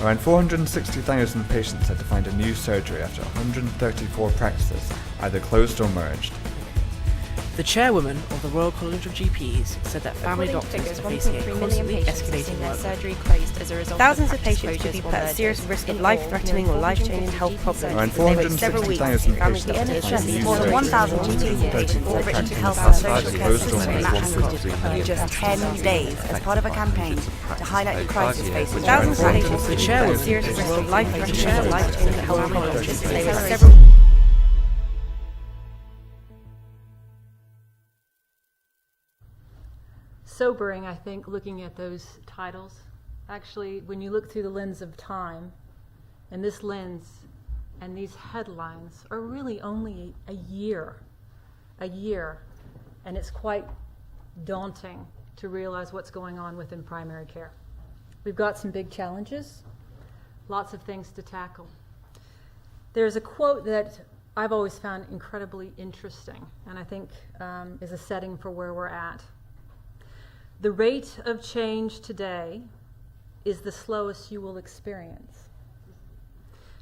Around 460,000 patients had to find a new surgery after 134 practices either closed or merged. The chairwoman of the Royal College of GPs said that family doctors are facing a constantly escalating workload. Thousands of patients could be put at serious risk of life-threatening or life-changing health problems. Around They wait several weeks. 460,000 The patients had to find a NHS, new more than surgery 1,000 after GPs and patients 134 have written to practices health either and social care closed or systems in merged. in just 10 days as part of a campaign to highlight the crisis facing Around thousands of patients could be put at 460,000 serious risk patients of life-threatening or life-changing health problems. They wait Accelerated. several Sobering, I think, looking at those titles. Actually, when you look through the lens of time, and this lens and these headlines are really only a year, and it's quite daunting to realize what's going on within primary care. We've got some big challenges, lots of things to tackle. There's a quote that I've always found incredibly interesting, and I think is a setting for where we're at. The rate of change today is the slowest you will experience.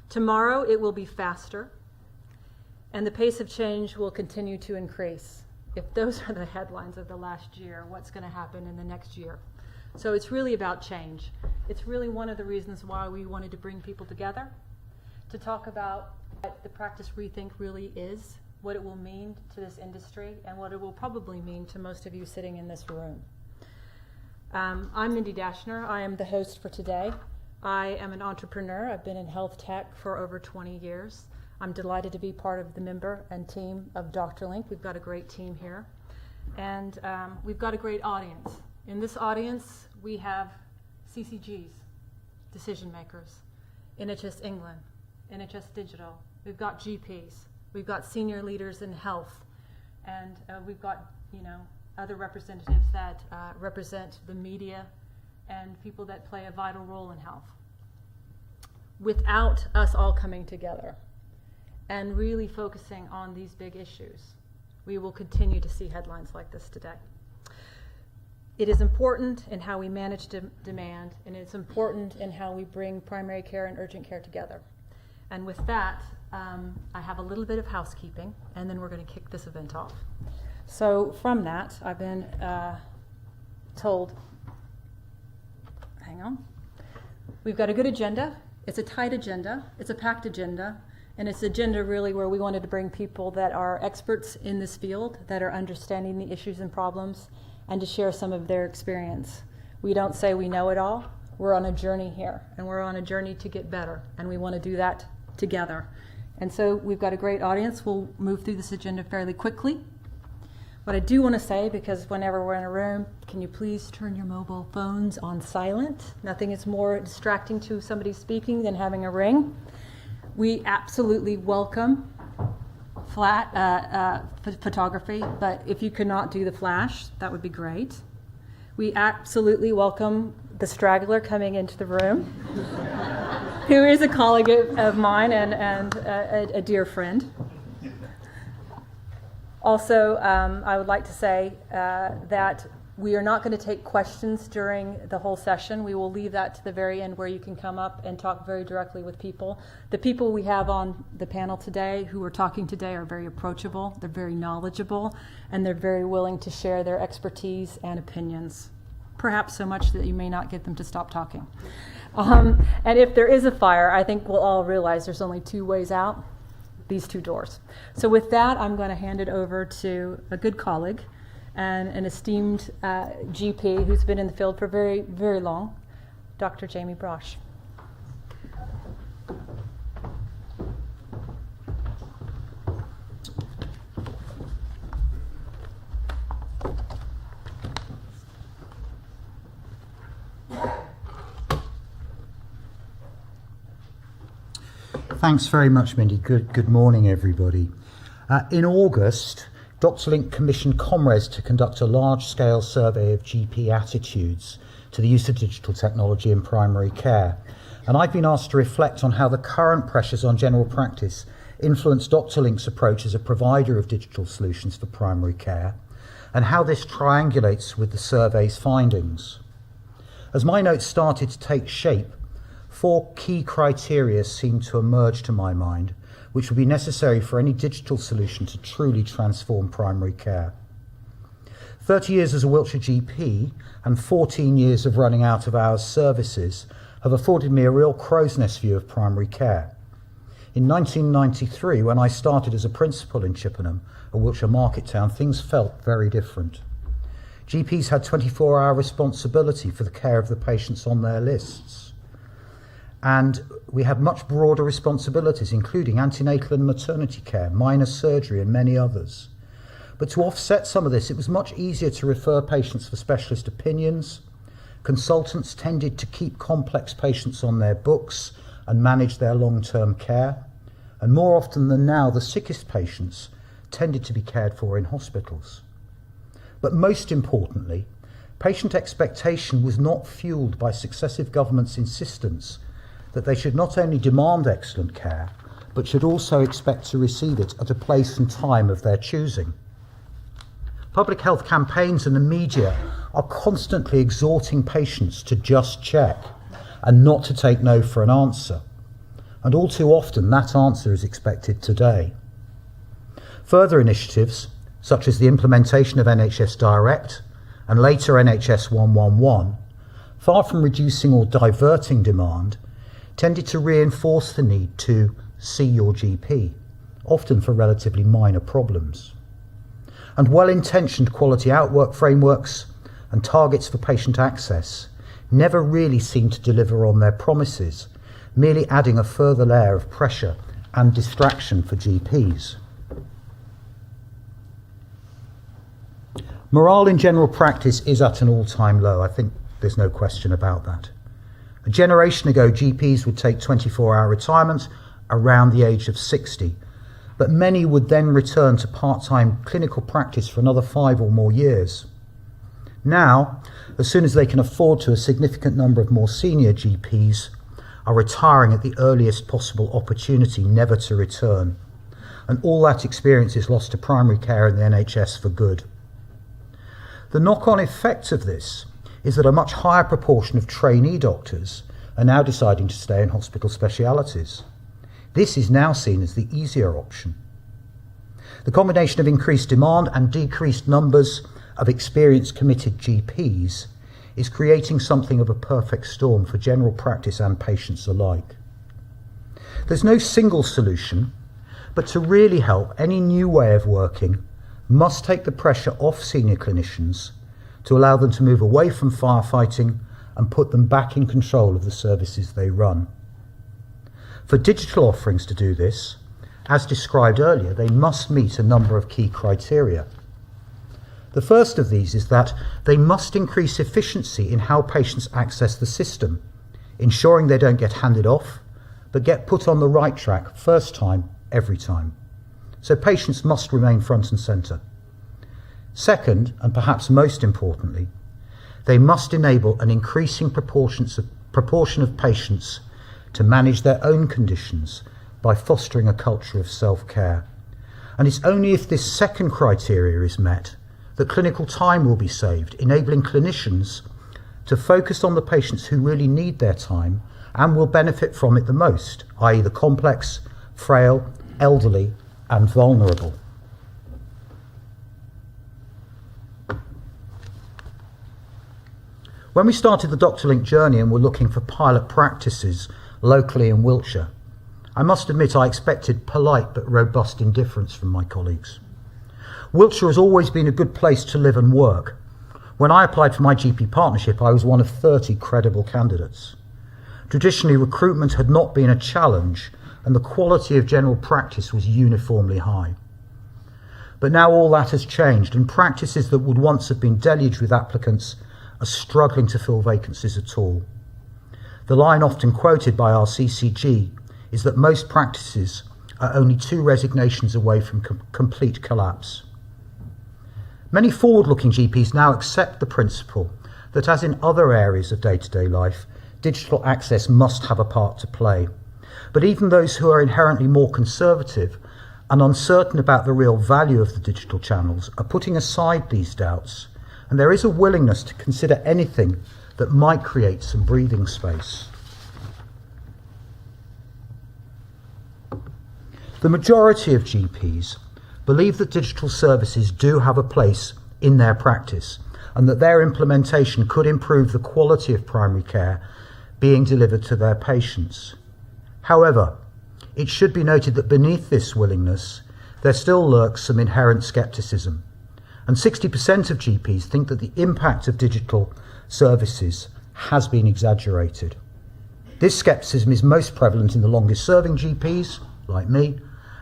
Tomorrow it will be faster, and the pace of change will continue to increase. If those are the headlines of the last year, what's going to happen in the next year? So it's really about change. It's really one of the reasons why we wanted to bring people together to talk about what the practice Rethink really is, what it will mean to this industry, and what it will probably mean to most of you sitting in this room. I'm Mindy Dashner. I am the host for today. I am an entrepreneur. I've been in health tech for over 20 years. I'm delighted to be part of the member and team of Dr. Link. We've got a great team here. And we've got a great audience. In this audience, we have CCGs, decision makers, NHS England, NHS Digital. We've got GPs. We've got senior leaders in health. And we've got, other representatives that represent the media and people that play a vital role in health. Without us all coming together and really focusing on these big issues, we will continue to see headlines like this today. It is important in how we manage demand, and it's important in how we bring primary care and urgent care together. And with that, I have a little bit of housekeeping, and then we're going to kick this event off. So from that, I've been told, hang on, we've got a good agenda. It's a tight agenda. It's a packed agenda. And it's an agenda really where we wanted to bring people that are experts in this field, that are understanding the issues and problems, and to share some of their experience. We don't say we know it all. We're on a journey here, and we're on a journey to get better, and we want to do that together. And so we've got a great audience. We'll move through this agenda fairly quickly. What I do want to say, because whenever we're in a room, can you please turn your mobile phones on silent? Nothing is more distracting to somebody speaking than having a ring. We absolutely welcome photography, but if you could not do the flash, that would be great. We absolutely welcome the straggler coming into the room, who is a colleague of mine and a dear friend. Also, I would like to say that we are not going to take questions during the whole session. We will leave that to the very end where you can come up and talk very directly with people. The people we have on the panel today who are talking today are very approachable, they're very knowledgeable, and they're very willing to share their expertise and opinions. Perhaps so much that you may not get them to stop talking. And if there is a fire, I think we'll all realize there's only two ways out. These two doors. So with that, I'm going to hand it over to a good colleague and an esteemed GP who's been in the field for very, very long, Dr. Jamie Brosh. Thanks very much, Mindy. Good morning, everybody. In August, Dr. Link commissioned Comres to conduct a large-scale survey of GP attitudes to the use of digital technology in primary care. And I've been asked to reflect on how the current pressures on general practice influence Dr. Link's approach as a provider of digital solutions for primary care, and how this triangulates with the survey's findings. As my notes started to take shape, 4 key criteria seem to emerge to my mind, which would be necessary for any digital solution to truly transform primary care. 30 years as a Wiltshire GP and 14 years of running out-of-hours services have afforded me a real crow's nest view of primary care. In 1993, when I started as a principal in Chippenham, a Wiltshire market town, things felt very different. GPs had 24-hour responsibility for the care of the patients on their lists. And we had much broader responsibilities, including antenatal and maternity care, minor surgery, and many others. But to offset some of this, it was much easier to refer patients for specialist opinions. Consultants tended to keep complex patients on their books and manage their long-term care. And more often than now, the sickest patients tended to be cared for in hospitals. But most importantly, patient expectation was not fueled by successive governments' insistence that they should not only demand excellent care, but should also expect to receive it at a place and time of their choosing. Public health campaigns and the media are constantly exhorting patients to just check and not to take no for an answer. And all too often that answer is expected today. Further initiatives, such as the implementation of NHS Direct and later NHS 111, far from reducing or diverting demand, tended to reinforce the need to see your GP, often for relatively minor problems. And well-intentioned quality outwork frameworks and targets for patient access never really seem to deliver on their promises, merely adding a further layer of pressure and distraction for GPs. Morale in general practice is at an all-time low. I think there's no question about that. A generation ago, GPs would take 24-hour retirement around the age of 60, but many would then return to part-time clinical practice for another 5 or more years. Now, as soon as they can afford to, a significant number of more senior GPs are retiring at the earliest possible opportunity, never to return. And all that experience is lost to primary care in the NHS for good. The knock-on effect of this is that a much higher proportion of trainee doctors are now deciding to stay in hospital specialities. This is now seen as the easier option. The combination of increased demand and decreased numbers of experienced committed GPs is creating something of a perfect storm for general practice and patients alike. There's no single solution, but to really help, any new way of working must take the pressure off senior clinicians to allow them to move away from firefighting and put them back in control of the services they run. For digital offerings to do this, as described earlier, they must meet a number of key criteria. The first of these is that they must increase efficiency in how patients access the system, ensuring they don't get handed off, but get put on the right track first time, every time. So patients must remain front and centre. Second, and perhaps most importantly, they must enable an increasing proportion of patients to manage their own conditions by fostering a culture of self-care. And it's only if this second criteria is met that clinical time will be saved, enabling clinicians to focus on the patients who really need their time and will benefit from it the most, i.e. the complex, frail, elderly and vulnerable. When we started the DoctorLink journey and were looking for pilot practices locally in Wiltshire, I must admit I expected polite but robust indifference from my colleagues. Wiltshire has always been a good place to live and work. When I applied for my GP partnership, I was one of 30 credible candidates. Traditionally, recruitment had not been a challenge, and the quality of general practice was uniformly high. But now all that has changed, and practices that would once have been deluged with applicants are struggling to fill vacancies at all. The line often quoted by our CCG is that most practices are only 2 resignations away from complete collapse. Many forward-looking GPs now accept the principle that, as in other areas of day-to-day life, digital access must have a part to play. But even those who are inherently more conservative and uncertain about the real value of the digital channels are putting aside these doubts, and there is a willingness to consider anything that might create some breathing space. The majority of GPs believe that digital services do have a place in their practice and that their implementation could improve the quality of primary care being delivered to their patients. However, it should be noted that beneath this willingness, there still lurks some inherent scepticism, and 60% of GPs think that the impact of digital services has been exaggerated. This scepticism is most prevalent in the longest serving GPs, like me,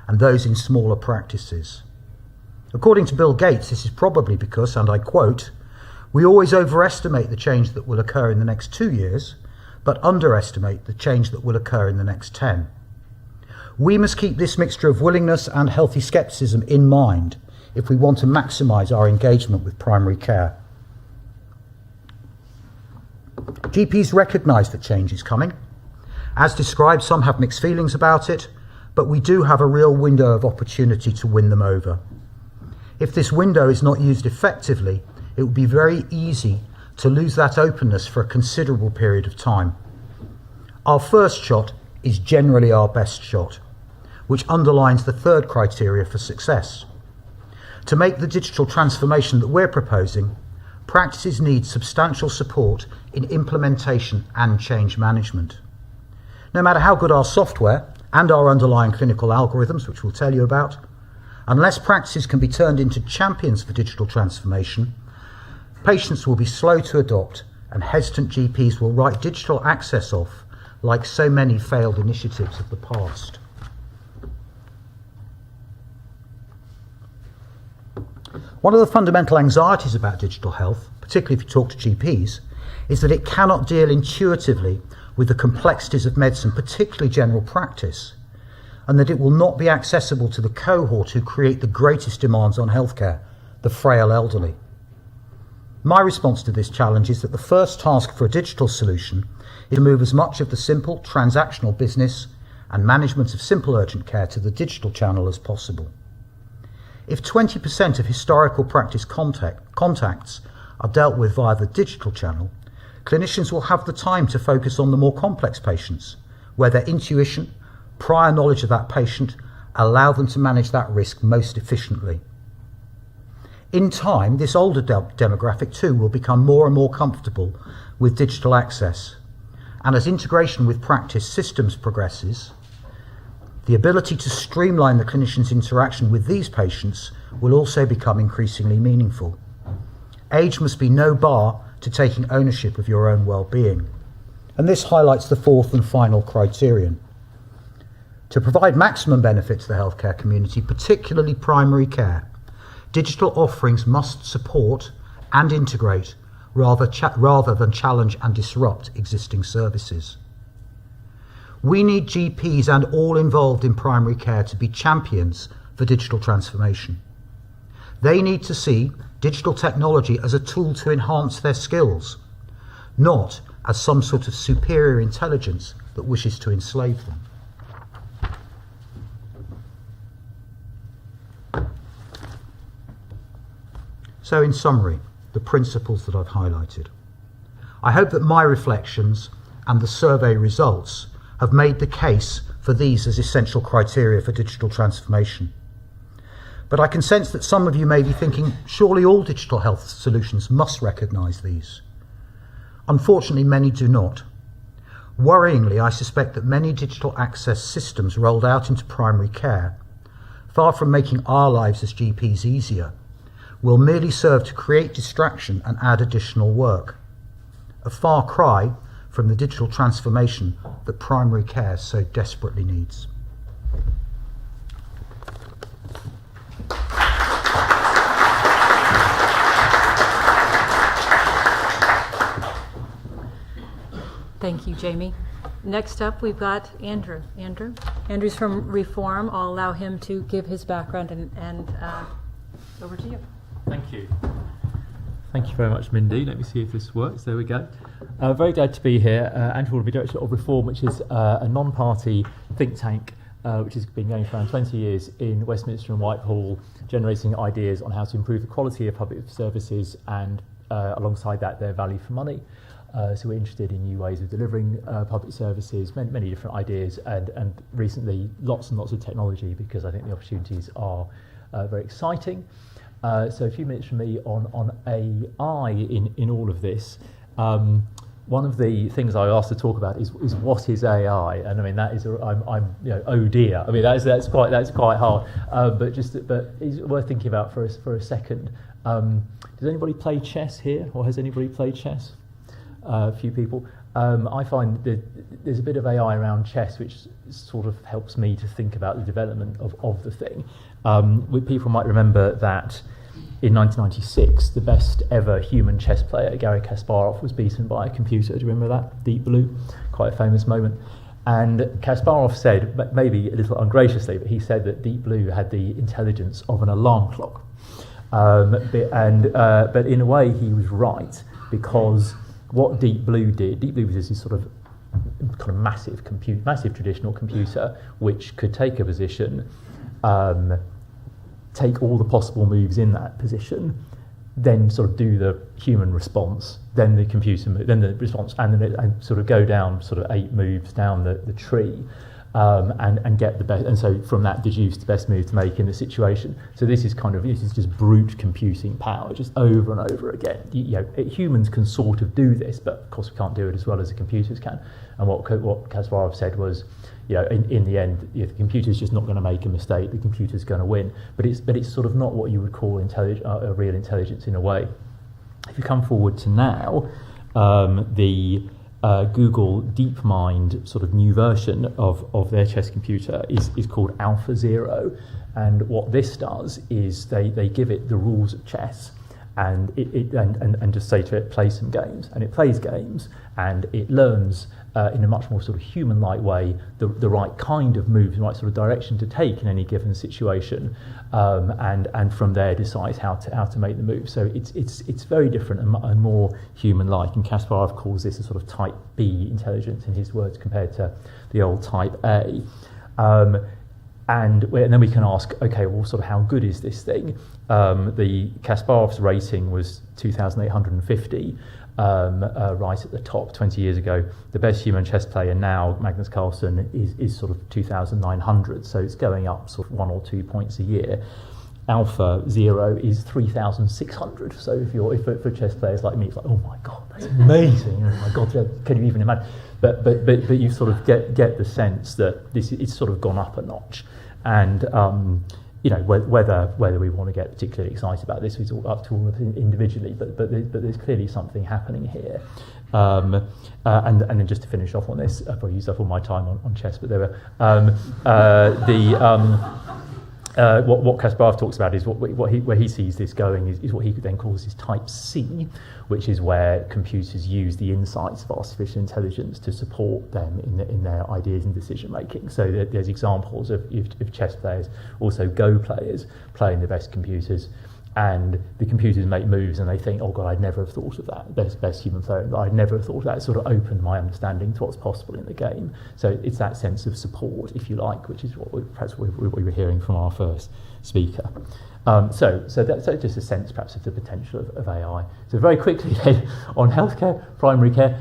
and those in smaller practices. According to Bill Gates, this is probably because, and I quote, "We always overestimate the change that will occur in the next 2 years, but underestimate the change that will occur in the next 10. We must keep this mixture of willingness and healthy scepticism in mind if we want to maximise our engagement with primary care. GPs recognise that change is coming. As described, some have mixed feelings about it, but we do have a real window of opportunity to win them over. If this window is not used effectively, it would be very easy to lose that openness for a considerable period of time. Our first shot is generally our best shot, which underlines the third criteria for success. To make the digital transformation that we're proposing, practices need substantial support in implementation and change management. No matter how good our software and our underlying clinical algorithms, which we'll tell you about, unless practices can be turned into champions for digital transformation, patients will be slow to adopt and hesitant GPs will write digital access off like so many failed initiatives of the past. One of the fundamental anxieties about digital health, particularly if you talk to GPs, is that it cannot deal intuitively with the complexities of medicine, particularly general practice, and that it will not be accessible to the cohort who create the greatest demands on healthcare, the frail elderly. My response to this challenge is that the first task for a digital solution is to move as much of the simple transactional business and management of simple urgent care to the digital channel as possible. If 20% of historical practice contacts are dealt with via the digital channel, clinicians will have the time to focus on the more complex patients, where their intuition, prior knowledge of that patient, allow them to manage that risk most efficiently. In time, this older demographic too will become more and more comfortable with digital access, and as integration with practice systems progresses, the ability to streamline the clinician's interaction with these patients will also become increasingly meaningful. Age must be no bar to taking ownership of your own well-being. And this highlights the fourth and final criterion. To provide maximum benefit to the healthcare community, particularly primary care, digital offerings must support and integrate rather than challenge and disrupt existing services. We need GPs and all involved in primary care to be champions for digital transformation. They need to see digital technology as a tool to enhance their skills, not as some sort of superior intelligence that wishes to enslave them. So in summary, the principles that I've highlighted. I hope that my reflections and the survey results have made the case for these as essential criteria for digital transformation. But I can sense that some of you may be thinking, surely all digital health solutions must recognise these. Unfortunately, many do not. Worryingly, I suspect that many digital access systems rolled out into primary care, far from making our lives as GPs easier, will merely serve to create distraction and add additional work. A far cry from the digital transformation that primary care so desperately needs. Thank you, Jamie. Next up, we've got Andrew. Andrew's from Reform. I'll allow him to give his background and over to you. Thank you. Thank you very much, Mindy. Let me see if this works. There we go. Very glad to be here. Andrew will be Director of Reform, which is a non-party think tank which has been going for around 20 years in Westminster and Whitehall, generating ideas on how to improve the quality of public services and alongside that, their value for money. So we're interested in new ways of delivering public services, many different ideas, and recently lots and lots of technology, because I think the opportunities are very exciting. So a few minutes from me on AI in all of this. One of the things I asked to talk about is what is AI, and I mean that is I'm oh dear. I mean that's quite hard, but it's worth thinking about for a second. Does anybody play chess here, or has anybody played chess? A few people. I find that there's a bit of AI around chess, which sort of helps me to think about the development of the thing. People might remember that in 1996, the best ever human chess player, Garry Kasparov, was beaten by a computer. Do you remember that? Deep Blue, quite a famous moment. And Kasparov said, maybe a little ungraciously, but he said that Deep Blue had the intelligence of an alarm clock. But in a way, he was right, because what Deep Blue was this sort of kind of massive traditional computer, which could take a position, take all the possible moves in that position, then sort of do the human response, then the computer move, then the response, and then and sort of go down sort of 8 moves down the tree, and get the best, and so from that deduce the best move to make in the situation. So this is just brute computing power, just over and over again. Humans can sort of do this, but of course we can't do it as well as the computers can. And what Kasparov said was, in the end, the computer's just not going to make a mistake. The computer's going to win. But it's sort of not what you would call a real intelligence in a way. If you come forward to now, the Google DeepMind sort of new version of their chess computer is called AlphaZero, and what this does is they give it the rules of chess, and and just say to it, play some games, and it plays games, and it learns in a much more sort of human-like way the right kind of moves, the right sort of direction to take in any given situation, and from there decides how to make the move. So it's very different and more human-like. And Kasparov calls this a sort of Type B intelligence in his words, compared to the old Type A. And then we can ask, okay, well, sort of how good is this thing? The Kasparov's rating was 2,850. Right at the top 20 years ago. The best human chess player now, Magnus Carlsen, is sort of 2,900, so it's going up sort of 1 or 2 points a year. AlphaZero is 3,600, so if for chess players like me, it's like, oh my god, that's amazing! Oh my god, can you even imagine? But you sort of get the sense that it's sort of gone up a notch, and whether we want to get particularly excited about this is all up to all of us individually, but there's clearly something happening here. And then just to finish off on this, I've probably used up all my time on chess, but there were what Kasparov talks about is where he sees this going is what he then calls his Type C, which is where computers use the insights of artificial intelligence to support them in their ideas and decision making. So there's examples of chess players, also Go players, playing the best computers, and the computers make moves and they think, oh god, I'd never have thought of that. Best human player, I'd never have thought of that. It sort of opened my understanding to what's possible in the game. So it's that sense of support, if you like, which is what we were hearing from our first speaker. So that's just a sense perhaps of the potential of AI. So very quickly then, on healthcare, primary care,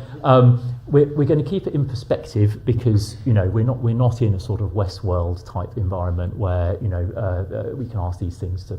we're going to keep it in perspective, because we're not in a sort of Westworld type environment where we can ask these things to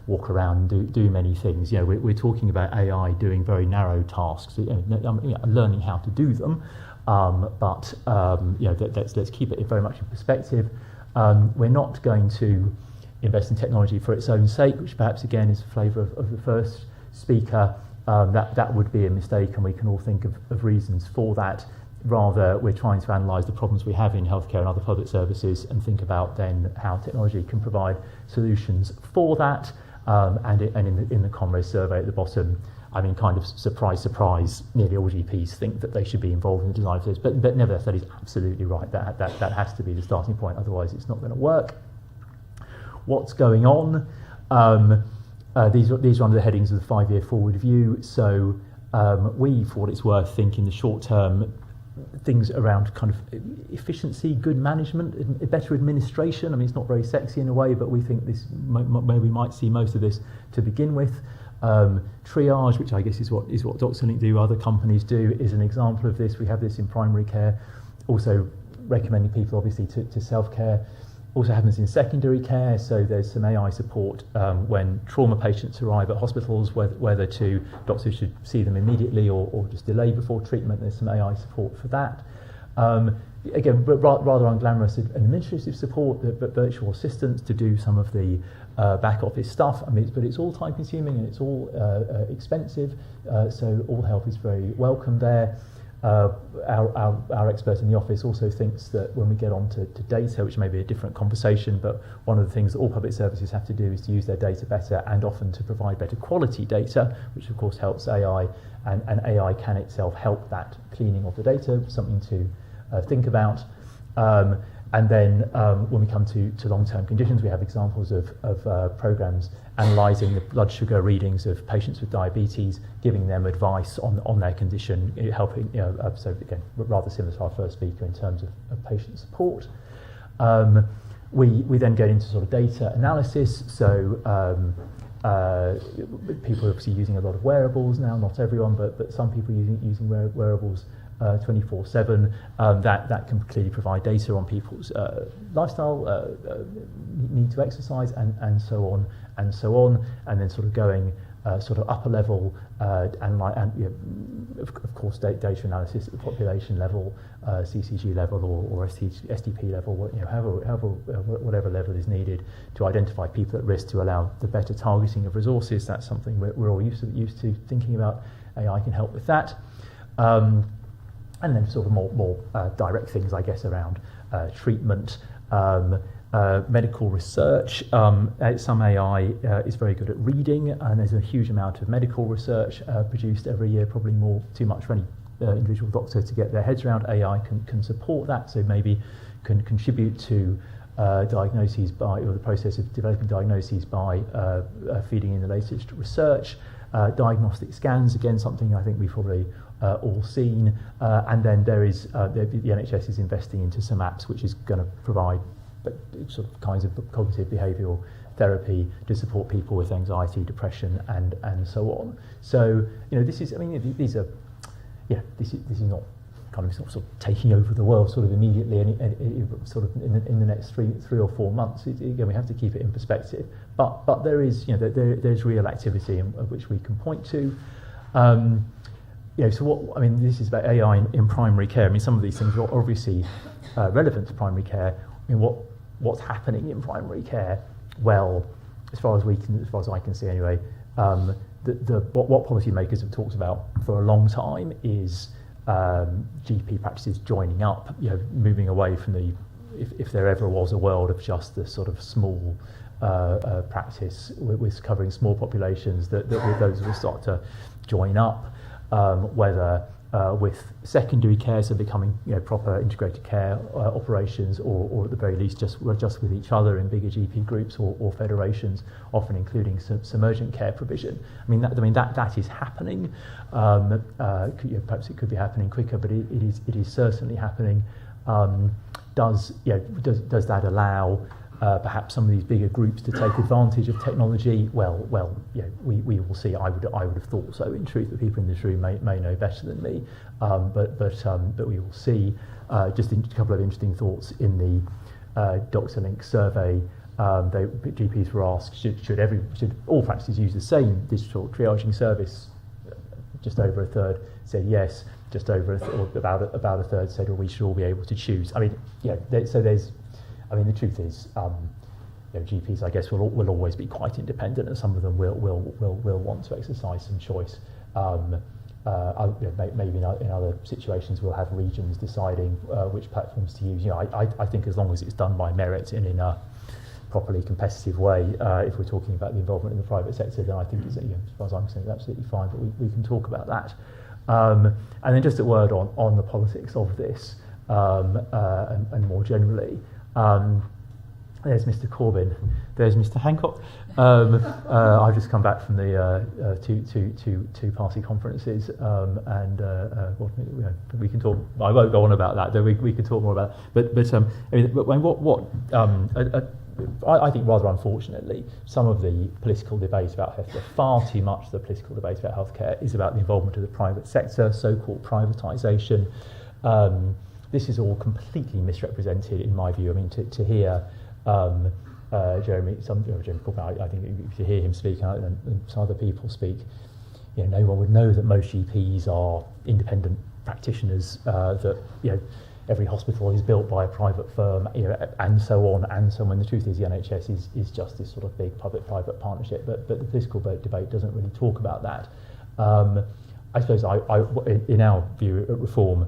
walk around and do many things. We're talking about AI doing very narrow tasks, learning how to do them, but let's keep it very much in perspective. We're not going to invest in technology for its own sake, which perhaps again is a flavour of the first speaker. That would be a mistake, and we can all think of reasons for that. Rather, we're trying to analyse the problems we have in healthcare and other public services and think about then how technology can provide solutions for that. And in the Comres survey at the bottom, I mean, kind of surprise, nearly all GPs think that they should be involved in the design of this, but nevertheless, that is absolutely right. That has to be the starting point, otherwise it's not going to work. What's going on? These are under the headings of the 5-year forward view. So we, for what it's worth, think in the short term, things around kind of efficiency, good management, better administration. I mean, it's not very sexy in a way, but we think this where we might see most of this to begin with. Triage, which I guess is what DocSynLink do, other companies do, is an example of this. We have this in primary care, also recommending people obviously to self-care. Also happens in secondary care, so there's some AI support when trauma patients arrive at hospitals, whether doctors should see them immediately or just delay before treatment. There's some AI support for that. Again, rather unglamorous administrative support, but virtual assistants to do some of the back office stuff. I mean, but it's all time consuming and it's all expensive, so all help is very welcome there. Our expert in the office also thinks that when we get on to data, which may be a different conversation, but one of the things that all public services have to do is to use their data better and often to provide better quality data, which of course helps AI, and AI can itself help that cleaning of the data, something to think about. And then when we come to long-term conditions, we have examples of programs analysing the blood sugar readings of patients with diabetes, giving them advice on their condition, helping, so again, rather similar to our first speaker in terms of patient support. We then get into sort of data analysis, so people are obviously using a lot of wearables now, not everyone, but some people using wearables 24/7, that can clearly provide data on people's lifestyle, need to exercise, and so on, and then sort of going sort of upper level, of course, data analysis at the population level, CCG level, or STP level, whatever level is needed to identify people at risk to allow the better targeting of resources. That's something we're all used to thinking about. AI can help with that. And then sort of more direct things, I guess, around treatment, medical research. Some AI is very good at reading, and there's a huge amount of medical research produced every year, probably too much for any individual doctor to get their heads around. AI can support that, so maybe can contribute to diagnoses or the process of developing diagnoses by feeding in the latest research. Diagnostic scans, again, something I think we've probably all seen, and then there is the NHS is investing into some apps which is going to provide sort of kinds of cognitive behavioural therapy to support people with anxiety, depression, and so on. So this is not kind of sort of taking over the world sort of immediately, and sort of in the next three or 4 months. Again, we have to keep it in perspective, but there is there's real activity which we can point to. So this is about AI in primary care. I mean, some of these things are obviously relevant to primary care. I mean, what's happening in primary care? Well, as far as I can see anyway, what policymakers have talked about for a long time is GP practices joining up, moving away from if there ever was a world of just the sort of small practice with covering small populations, that those will start to join up. Whether with secondary care, so becoming proper integrated care operations, or at the very least just with each other in bigger GP groups or federations, often including some urgent care provision. That is happening. Perhaps it could be happening quicker, but it is certainly happening. Does that allow perhaps some of these bigger groups to take advantage of technology? Well, we will see. I would have thought so. In truth, the people in this room may know better than me, but we will see. Just a couple of interesting thoughts in the DocSynLink survey. GPs were asked, should all practices use the same digital triaging service? Just over a third said yes. Just over about a third said, well, we should all be able to choose. The truth is, GPs, I guess, will always be quite independent, and some of them will want to exercise some choice. Maybe in other situations, we'll have regions deciding which platforms to use. I think as long as it's done by merit and in a properly competitive way, if we're talking about the involvement in the private sector, then I think it's, as far as I'm concerned, it's absolutely fine. But we can talk about that. And then just a word on the politics of this, and more generally. There's Mr. Corbyn. There's Mr. Hancock. I've just come back from the two party conferences, and we can talk. I won't go on about that. Though we can talk more about. But I think rather unfortunately, some of the political debate about healthcare, far too much of the political debate about healthcare is about the involvement of the private sector, so-called privatisation. This is all completely misrepresented in my view. I mean, to hear Jeremy Corbyn, I think to hear him speak and some other people speak, no one would know that most GPs are independent practitioners, that every hospital is built by a private firm, and so on and so on. The truth is the NHS is just this sort of big public-private partnership, but the political debate doesn't really talk about that. I suppose in our view at Reform,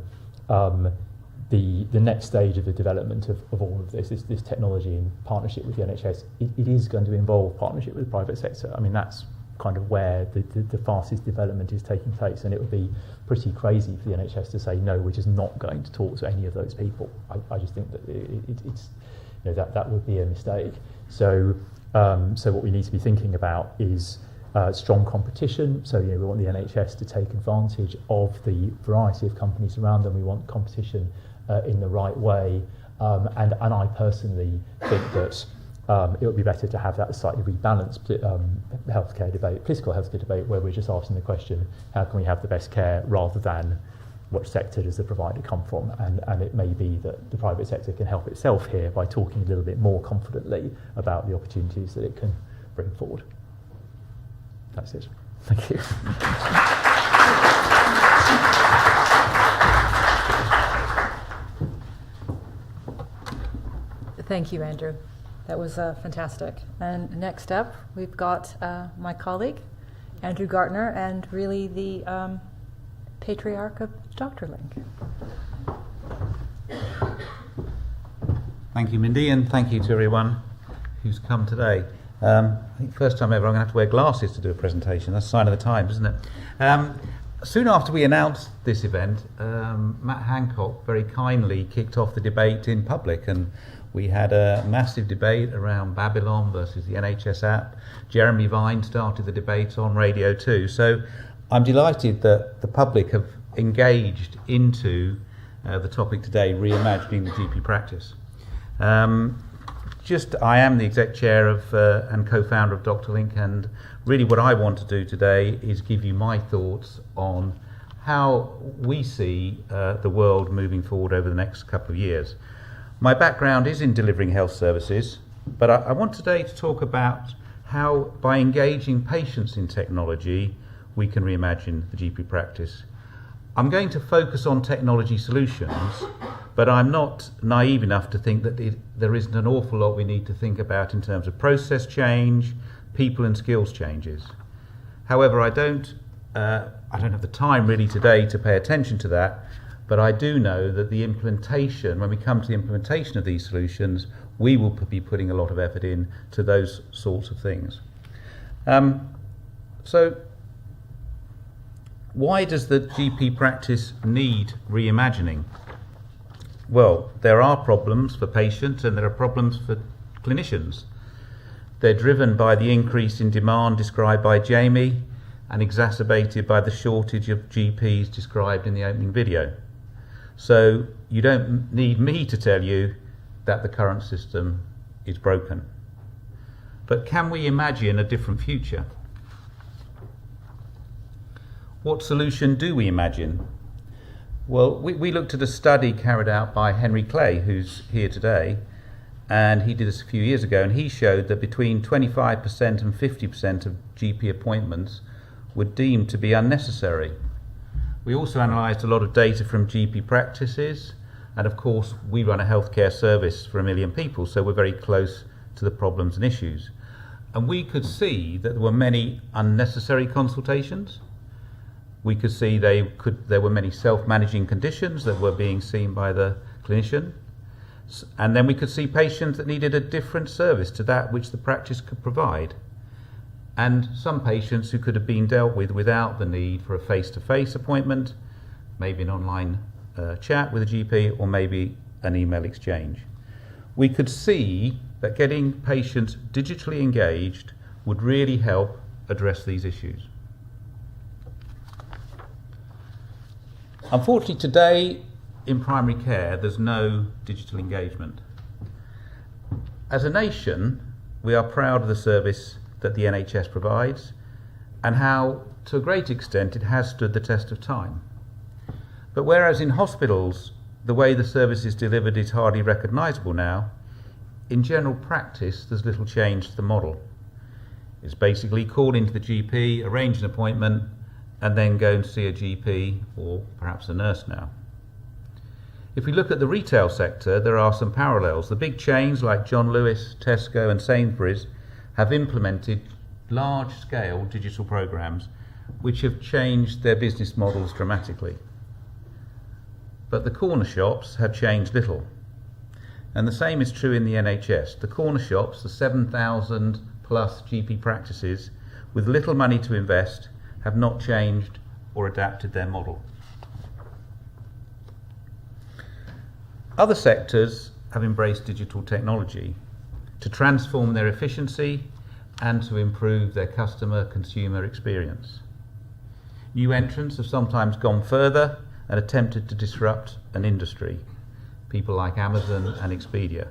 the next stage of the development of all of this technology in partnership with the NHS, it is going to involve partnership with the private sector. I mean, that's kind of where the fastest development is taking place, and it would be pretty crazy for the NHS to say, no, we're just not going to talk to any of those people. I just think that it's that would be a mistake. So what we need to be thinking about is strong competition. So we want the NHS to take advantage of the variety of companies around them. We want competition in the right way, and I personally think that it would be better to have that slightly rebalanced healthcare debate, political healthcare debate, where we're just asking the question, how can we have the best care, rather than what sector does the provider come from? And it may be that the private sector can help itself here by talking a little bit more confidently about the opportunities that it can bring forward. That's it. Thank you. Thank you, Andrew. That was fantastic. And next up, we've got my colleague, Andrew Gartner, and really the patriarch of Dr. Link. Thank you, Mindy, and thank you to everyone who's come today. I think first time ever I'm going to have to wear glasses to do a presentation. That's a sign of the times, isn't it? Soon after we announced this event, Matt Hancock very kindly kicked off the debate in public, and we had a massive debate around Babylon versus the NHS app. Jeremy Vine started the debate on Radio 2. So I'm delighted that the public have engaged into the topic today, reimagining the GP practice. I am the exec chair of and co-founder of Dr. Link, and really what I want to do today is give you my thoughts on how we see the world moving forward over the next couple of years. My background is in delivering health services, but I want today to talk about how, by engaging patients in technology, we can reimagine the GP practice. I'm going to focus on technology solutions, but I'm not naive enough to think that there isn't an awful lot we need to think about in terms of process change, people and skills changes. However, I don't have the time really today to pay attention to that, but I do know that the implementation, when we come to the implementation of these solutions, we will be putting a lot of effort in to those sorts of things. So why does the GP practice need reimagining? Well, there are problems for patients and there are problems for clinicians. They're driven by the increase in demand described by Jamie and exacerbated by the shortage of GPs described in the opening video. So you don't need me to tell you that the current system is broken. But can we imagine a different future? What solution do we imagine? Well, we looked at a study carried out by Henry Clay, who's here today, and he did this a few years ago, and he showed that between 25% and 50% of GP appointments were deemed to be unnecessary. We also analysed a lot of data from GP practices, and of course we run a healthcare service for 1 million people, so we're very close to the problems and issues. And we could see that there were many unnecessary consultations. We could see there were many self-managing conditions that were being seen by the clinician. And then we could see patients that needed a different service to that which the practice could provide. And some patients who could have been dealt with without the need for a face-to-face appointment, maybe an online chat with a GP, or maybe an email exchange. We could see that getting patients digitally engaged would really help address these issues. Unfortunately, today in primary care, there's no digital engagement. As a nation, we are proud of the service that the NHS provides and how, to a great extent, it has stood the test of time. But whereas in hospitals, the way the service is delivered is hardly recognisable now, in general practice, there's little change to the model. It's basically call into the GP, arrange an appointment, and then go and see a GP or perhaps a nurse now. If we look at the retail sector, there are some parallels. The big chains like John Lewis, Tesco and Sainsbury's have implemented large-scale digital programs which have changed their business models dramatically. But the corner shops have changed little. And the same is true in the NHS. The corner shops, the 7,000 plus GP practices with little money to invest, have not changed or adapted their model. Other sectors have embraced digital technology to transform their efficiency and to improve their consumer experience. New entrants have sometimes gone further and attempted to disrupt an industry, people like Amazon and Expedia.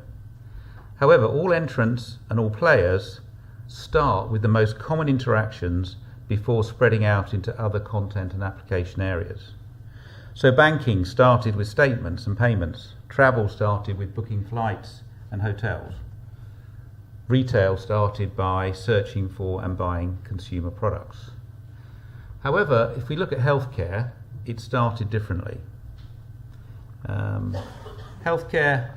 However, all entrants and all players start with the most common interactions before spreading out into other content and application areas. So banking started with statements and payments. Travel started with booking flights and hotels. Retail started by searching for and buying consumer products. However, if we look at healthcare, it started differently. Healthcare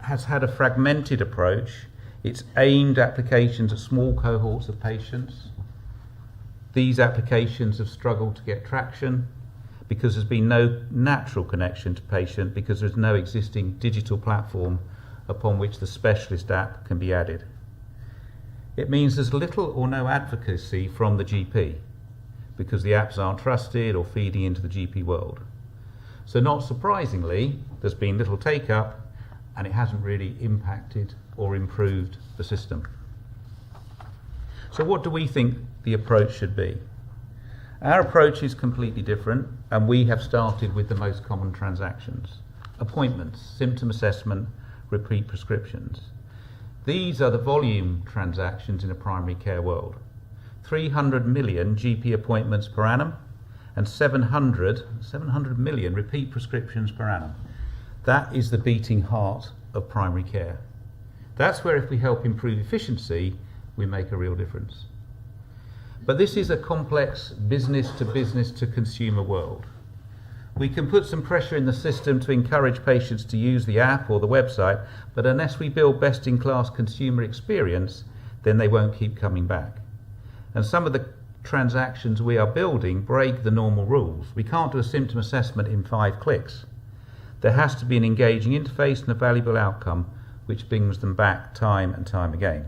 has had a fragmented approach. It's aimed applications at small cohorts of patients. These applications have struggled to get traction because there's been no natural connection to patient, because there's no existing digital platform upon which the specialist app can be added. It means there's little or no advocacy from the GP because the apps aren't trusted or feeding into the GP world. So not surprisingly, there's been little take-up and it hasn't really impacted or improved the system. So what do we think the approach should be? Our approach is completely different, and we have started with the most common transactions: appointments, symptom assessment, repeat prescriptions. These are the volume transactions in a primary care world. 300 million GP appointments per annum and 700 million repeat prescriptions per annum. That is the beating heart of primary care. That's where, if we help improve efficiency, we make a real difference. But this is a complex business to consumer world. We can put some pressure in the system to encourage patients to use the app or the website, but unless we build best-in-class consumer experience, then they won't keep coming back. And some of the transactions we are building break the normal rules. We can't do a symptom assessment in 5 clicks. There has to be an engaging interface and a valuable outcome which brings them back time and time again.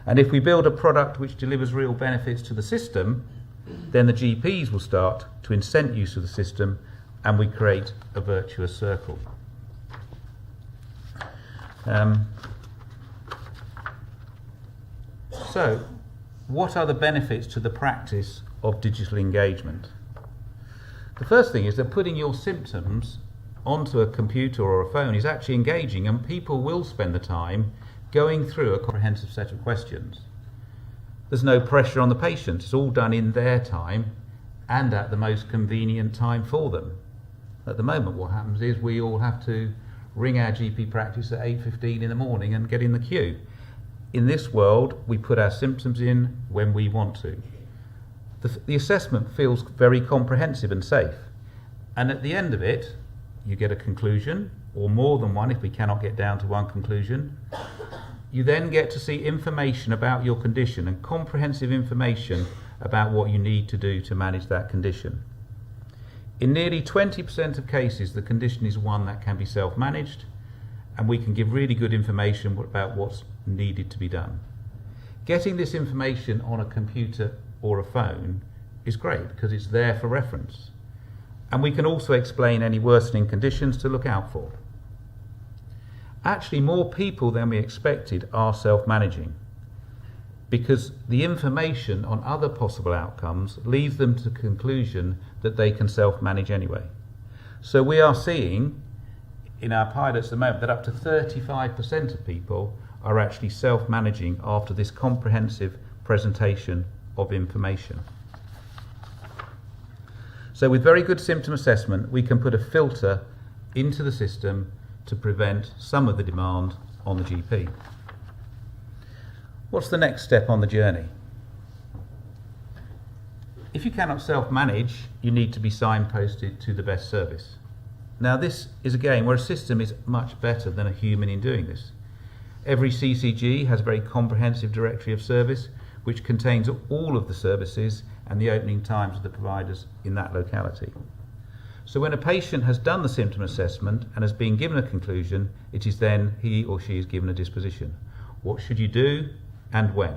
And if we build a product which delivers real benefits to the system, then the GPs will start to incent use of the system and we create a virtuous circle. So, what are the benefits to the practice of digital engagement? The first thing is that putting your symptoms onto a computer or a phone is actually engaging, and people will spend the time going through a comprehensive set of questions. There's no pressure on the patient. It's all done in their time and at the most convenient time for them. At the moment, what happens is we all have to ring our GP practice at 8:15 in the morning and get in the queue. In this world, we put our symptoms in when we want to. The assessment feels very comprehensive and safe. And at the end of it, you get a conclusion, or more than one if we cannot get down to one conclusion. You then get to see information about your condition and comprehensive information about what you need to do to manage that condition. In nearly 20% of cases, the condition is one that can be self-managed, and we can give really good information about what's needed to be done. Getting this information on a computer or a phone is great because it's there for reference. And we can also explain any worsening conditions to look out for. Actually, more people than we expected are self-managing because the information on other possible outcomes leads them to the conclusion that they can self-manage anyway. So we are seeing in our pilots at the moment that up to 35% of people are actually self-managing after this comprehensive presentation of information. So with very good symptom assessment, we can put a filter into the system to prevent some of the demand on the GP. What's the next step on the journey? If you cannot self-manage, you need to be signposted to the best service. Now this is again where a system is much better than a human in doing this. Every CCG has a very comprehensive directory of service which contains all of the services and the opening times of the providers in that locality. So when a patient has done the symptom assessment and has been given a conclusion, it is then he or she is given a disposition. What should you do and when?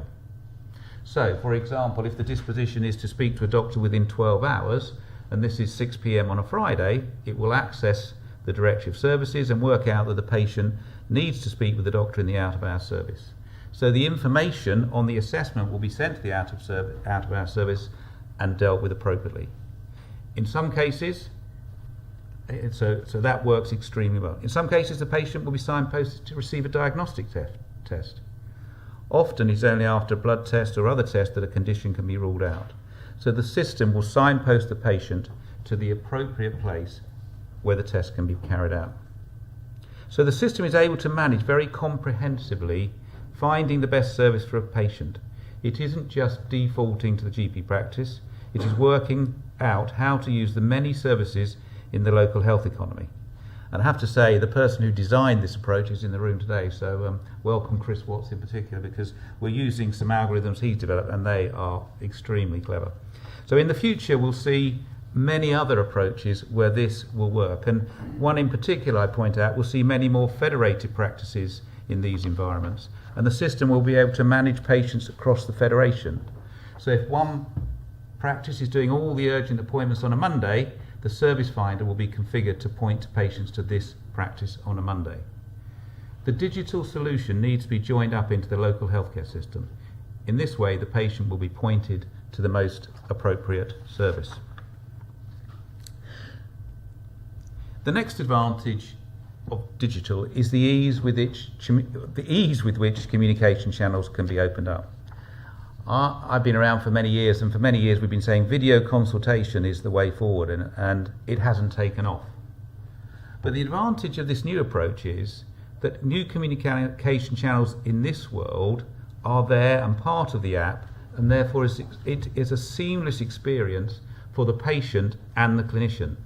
So, for example, if the disposition is to speak to a doctor within 12 hours, and this is 6 p.m. on a Friday, it will access the directory of services and work out that the patient needs to speak with the doctor in the out-of-hours service. So the information on the assessment will be sent to the out-of-hours service and dealt with appropriately. In some cases, so that works extremely well. In some cases, the patient will be signposted to receive a diagnostic test. Often it's only after a blood test or other test that a condition can be ruled out. So the system will signpost the patient to the appropriate place where the test can be carried out. So the system is able to manage very comprehensively finding the best service for a patient. It isn't just defaulting to the GP practice, it is working out how to use the many services in the local health economy. And I have to say, the person who designed this approach is in the room today, so welcome Chris Watts in particular, because we're using some algorithms he's developed and they are extremely clever. So in the future we'll see many other approaches where this will work, and one in particular I point out, we'll see many more federated practices in these environments, and the system will be able to manage patients across the federation. So if one practice is doing all the urgent appointments on a Monday, the service finder will be configured to point patients to this practice on a Monday. The digital solution needs to be joined up into the local healthcare system. In this way, the patient will be pointed to the most appropriate service. The next advantage of digital is the ease with which communication channels can be opened up. I've been around for many years, and for many years we've been saying video consultation is the way forward, and it hasn't taken off. But the advantage of this new approach is that new communication channels in this world are there and part of the app, and therefore it is a seamless experience for the patient and the clinician.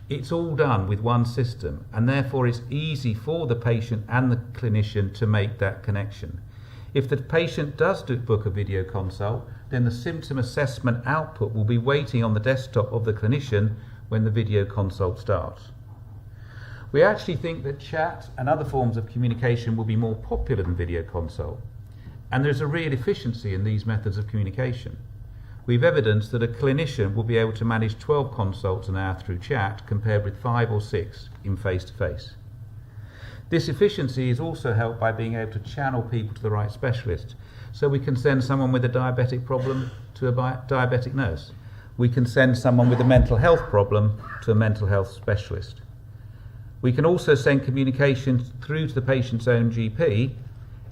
It's all done with one system, and therefore it's easy for the patient and the clinician to make that connection. If the patient does book a video consult, then the symptom assessment output will be waiting on the desktop of the clinician when the video consult starts. We actually think that chat and other forms of communication will be more popular than video consult, and there's a real efficiency in these methods of communication. We've evidenced that a clinician will be able to manage 12 consults an hour through chat compared with 5 or 6 in face-to-face. This efficiency is also helped by being able to channel people to the right specialist. So we can send someone with a diabetic problem to a diabetic nurse. We can send someone with a mental health problem to a mental health specialist. We can also send communication through to the patient's own GP,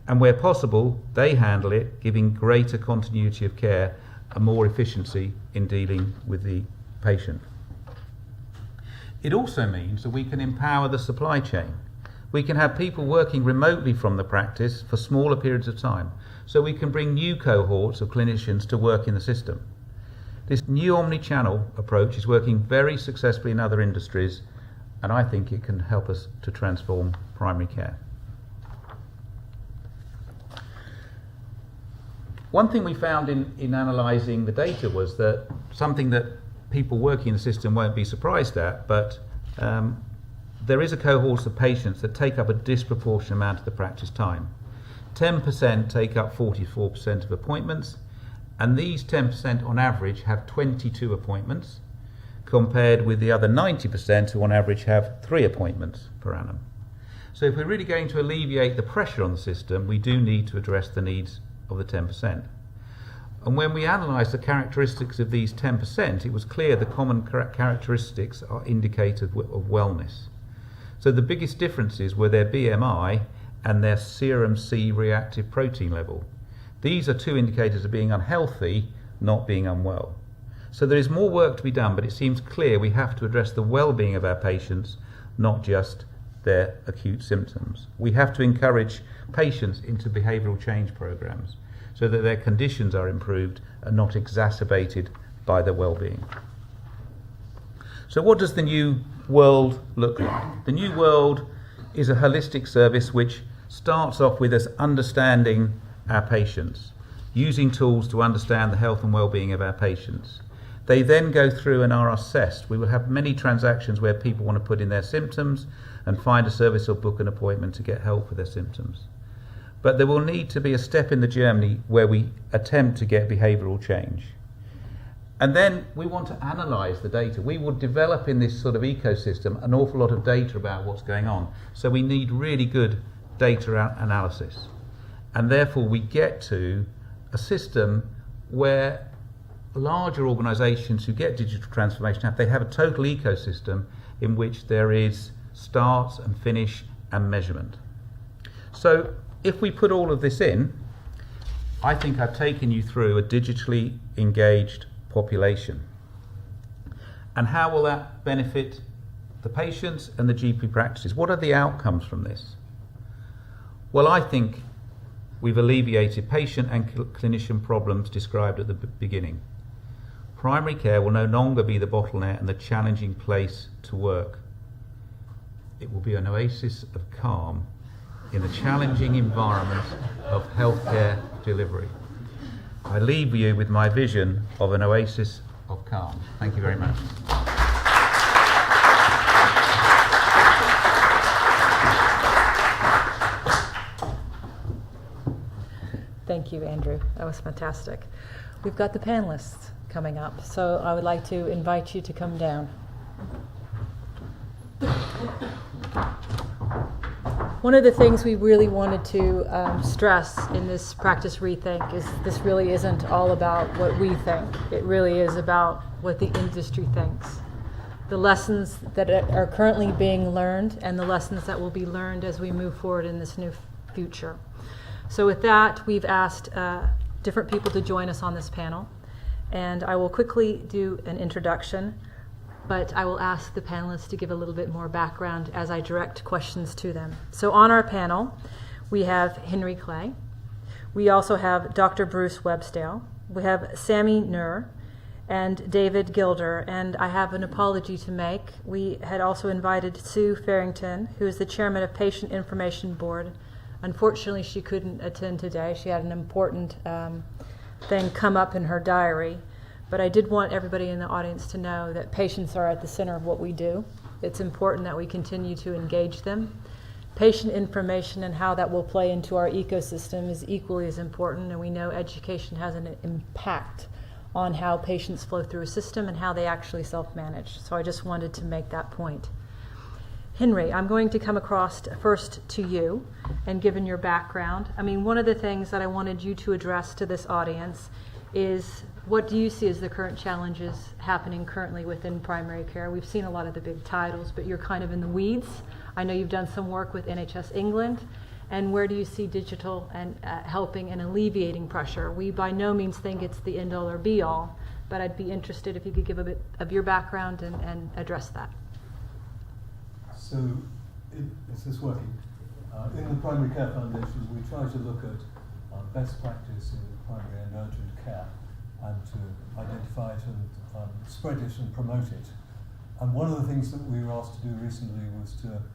and where possible, they handle it, giving greater continuity of care and more efficiency in dealing with the patient. It also means that we can empower the supply chain. We can have people working remotely from the practice for smaller periods of time, so we can bring new cohorts of clinicians to work in the system. This new omni-channel approach is working very successfully in other industries, and I think it can help us to transform primary care. One thing we found in analysing the data was that something that people working in the system won't be surprised at, but there is a cohort of patients that take up a disproportionate amount of the practice time. 10% take up 44% of appointments, and these 10% on average have 22 appointments, compared with the other 90% who on average have 3 appointments per annum. So if we're really going to alleviate the pressure on the system, we do need to address the needs of the 10%. And when we analysed the characteristics of these 10%, it was clear the common characteristics are indicators of wellness. So the biggest differences were their BMI and their serum C-reactive protein level. These are two indicators of being unhealthy, not being unwell. So there is more work to be done, but it seems clear we have to address the well-being of our patients, not just their acute symptoms. We have to encourage patients into behavioural change programs so that their conditions are improved and not exacerbated by their well-being. So what does the new world look like? The new world is a holistic service which starts off with us understanding our patients, using tools to understand the health and well-being of our patients. They then go through and are assessed. We will have many transactions where people want to put in their symptoms and find a service or book an appointment to get help with their symptoms. But there will need to be a step in the journey where we attempt to get behavioural change. And then we want to analyse the data. We will develop in this sort of ecosystem an awful lot of data about what's going on. So we need really good data analysis. And therefore we get to a system where larger organisations who get digital transformation, they have a total ecosystem in which there is start and finish and measurement. So if we put all of this in, I think I've taken you through a digitally engaged population. And how will that benefit the patients and the GP practices? What are the outcomes from this? Well, I think we've alleviated patient and clinician problems described at the beginning. Primary care will no longer be the bottleneck and the challenging place to work. It will be an oasis of calm in the challenging environment of healthcare delivery. I leave you with my vision of an oasis of calm. Thank you very much. Thank you, Andrew. That was fantastic. We've got the panelists coming up, so I would like to invite you to come down. One of the things we really wanted to stress in this practice rethink is this really isn't all about what we think. It really is about what the industry thinks. The lessons that are currently being learned and the lessons that will be learned as we move forward in this new future. So with that, we've asked different people to join us on this panel. And I will quickly do an introduction, but I will ask the panelists to give a little bit more background as I direct questions to them. So on our panel, we have Henry Clay. We also have Dr. Bruce Webstale. We have Sammy Nur and David Gilder. And I have an apology to make. We had also invited Sue Farrington, who is the chairman of Patient Information Board. Unfortunately, she couldn't attend today. She had an important thing come up in her diary. But I did want everybody in the audience to know that patients are at the center of what we do. It's important that we continue to engage them. Patient information and how that will play into our ecosystem is equally as important, and we know education has an impact on how patients flow through a system and how they actually self-manage. So I just wanted to make that point. Henry, I'm going to come across first to you, and given your background, I mean, one of the things that I wanted you to address to this audience is, what do you see as the current challenges happening currently within primary care? We've seen a lot of the big titles, but you're kind of in the weeds. I know you've done some work with NHS England. And where do you see digital and helping and alleviating pressure? We by no means think it's the end-all or be-all, but I'd be interested if you could give a bit of your background and address that. So, is this working? In the Primary Care Foundation, we try to look at best practice in primary and urgent care, and to identify it and spread it and promote it. And one of the things that we were asked to do recently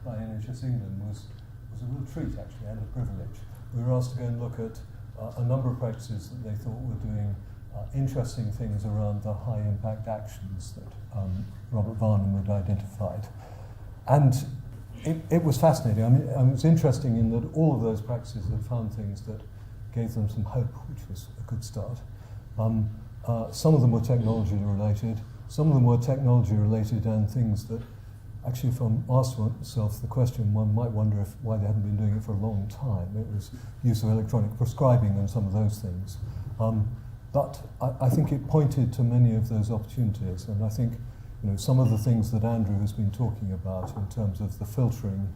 by NHS England was a real treat, actually, and a privilege. We were asked to go and look at a number of practices that they thought were doing interesting things around the high impact actions that Robert Varnum had identified. And it was fascinating. I mean, it was interesting in that all of those practices had found things that gave them some hope, which was a good start. Some of them were technology related, some of them were technology related and things that actually, if one asked oneself the question, one might wonder why they hadn't been doing it for a long time. It was use of electronic prescribing and some of those things. But I think it pointed to many of those opportunities, and I think some of the things that Andrew has been talking about in terms of the filtering,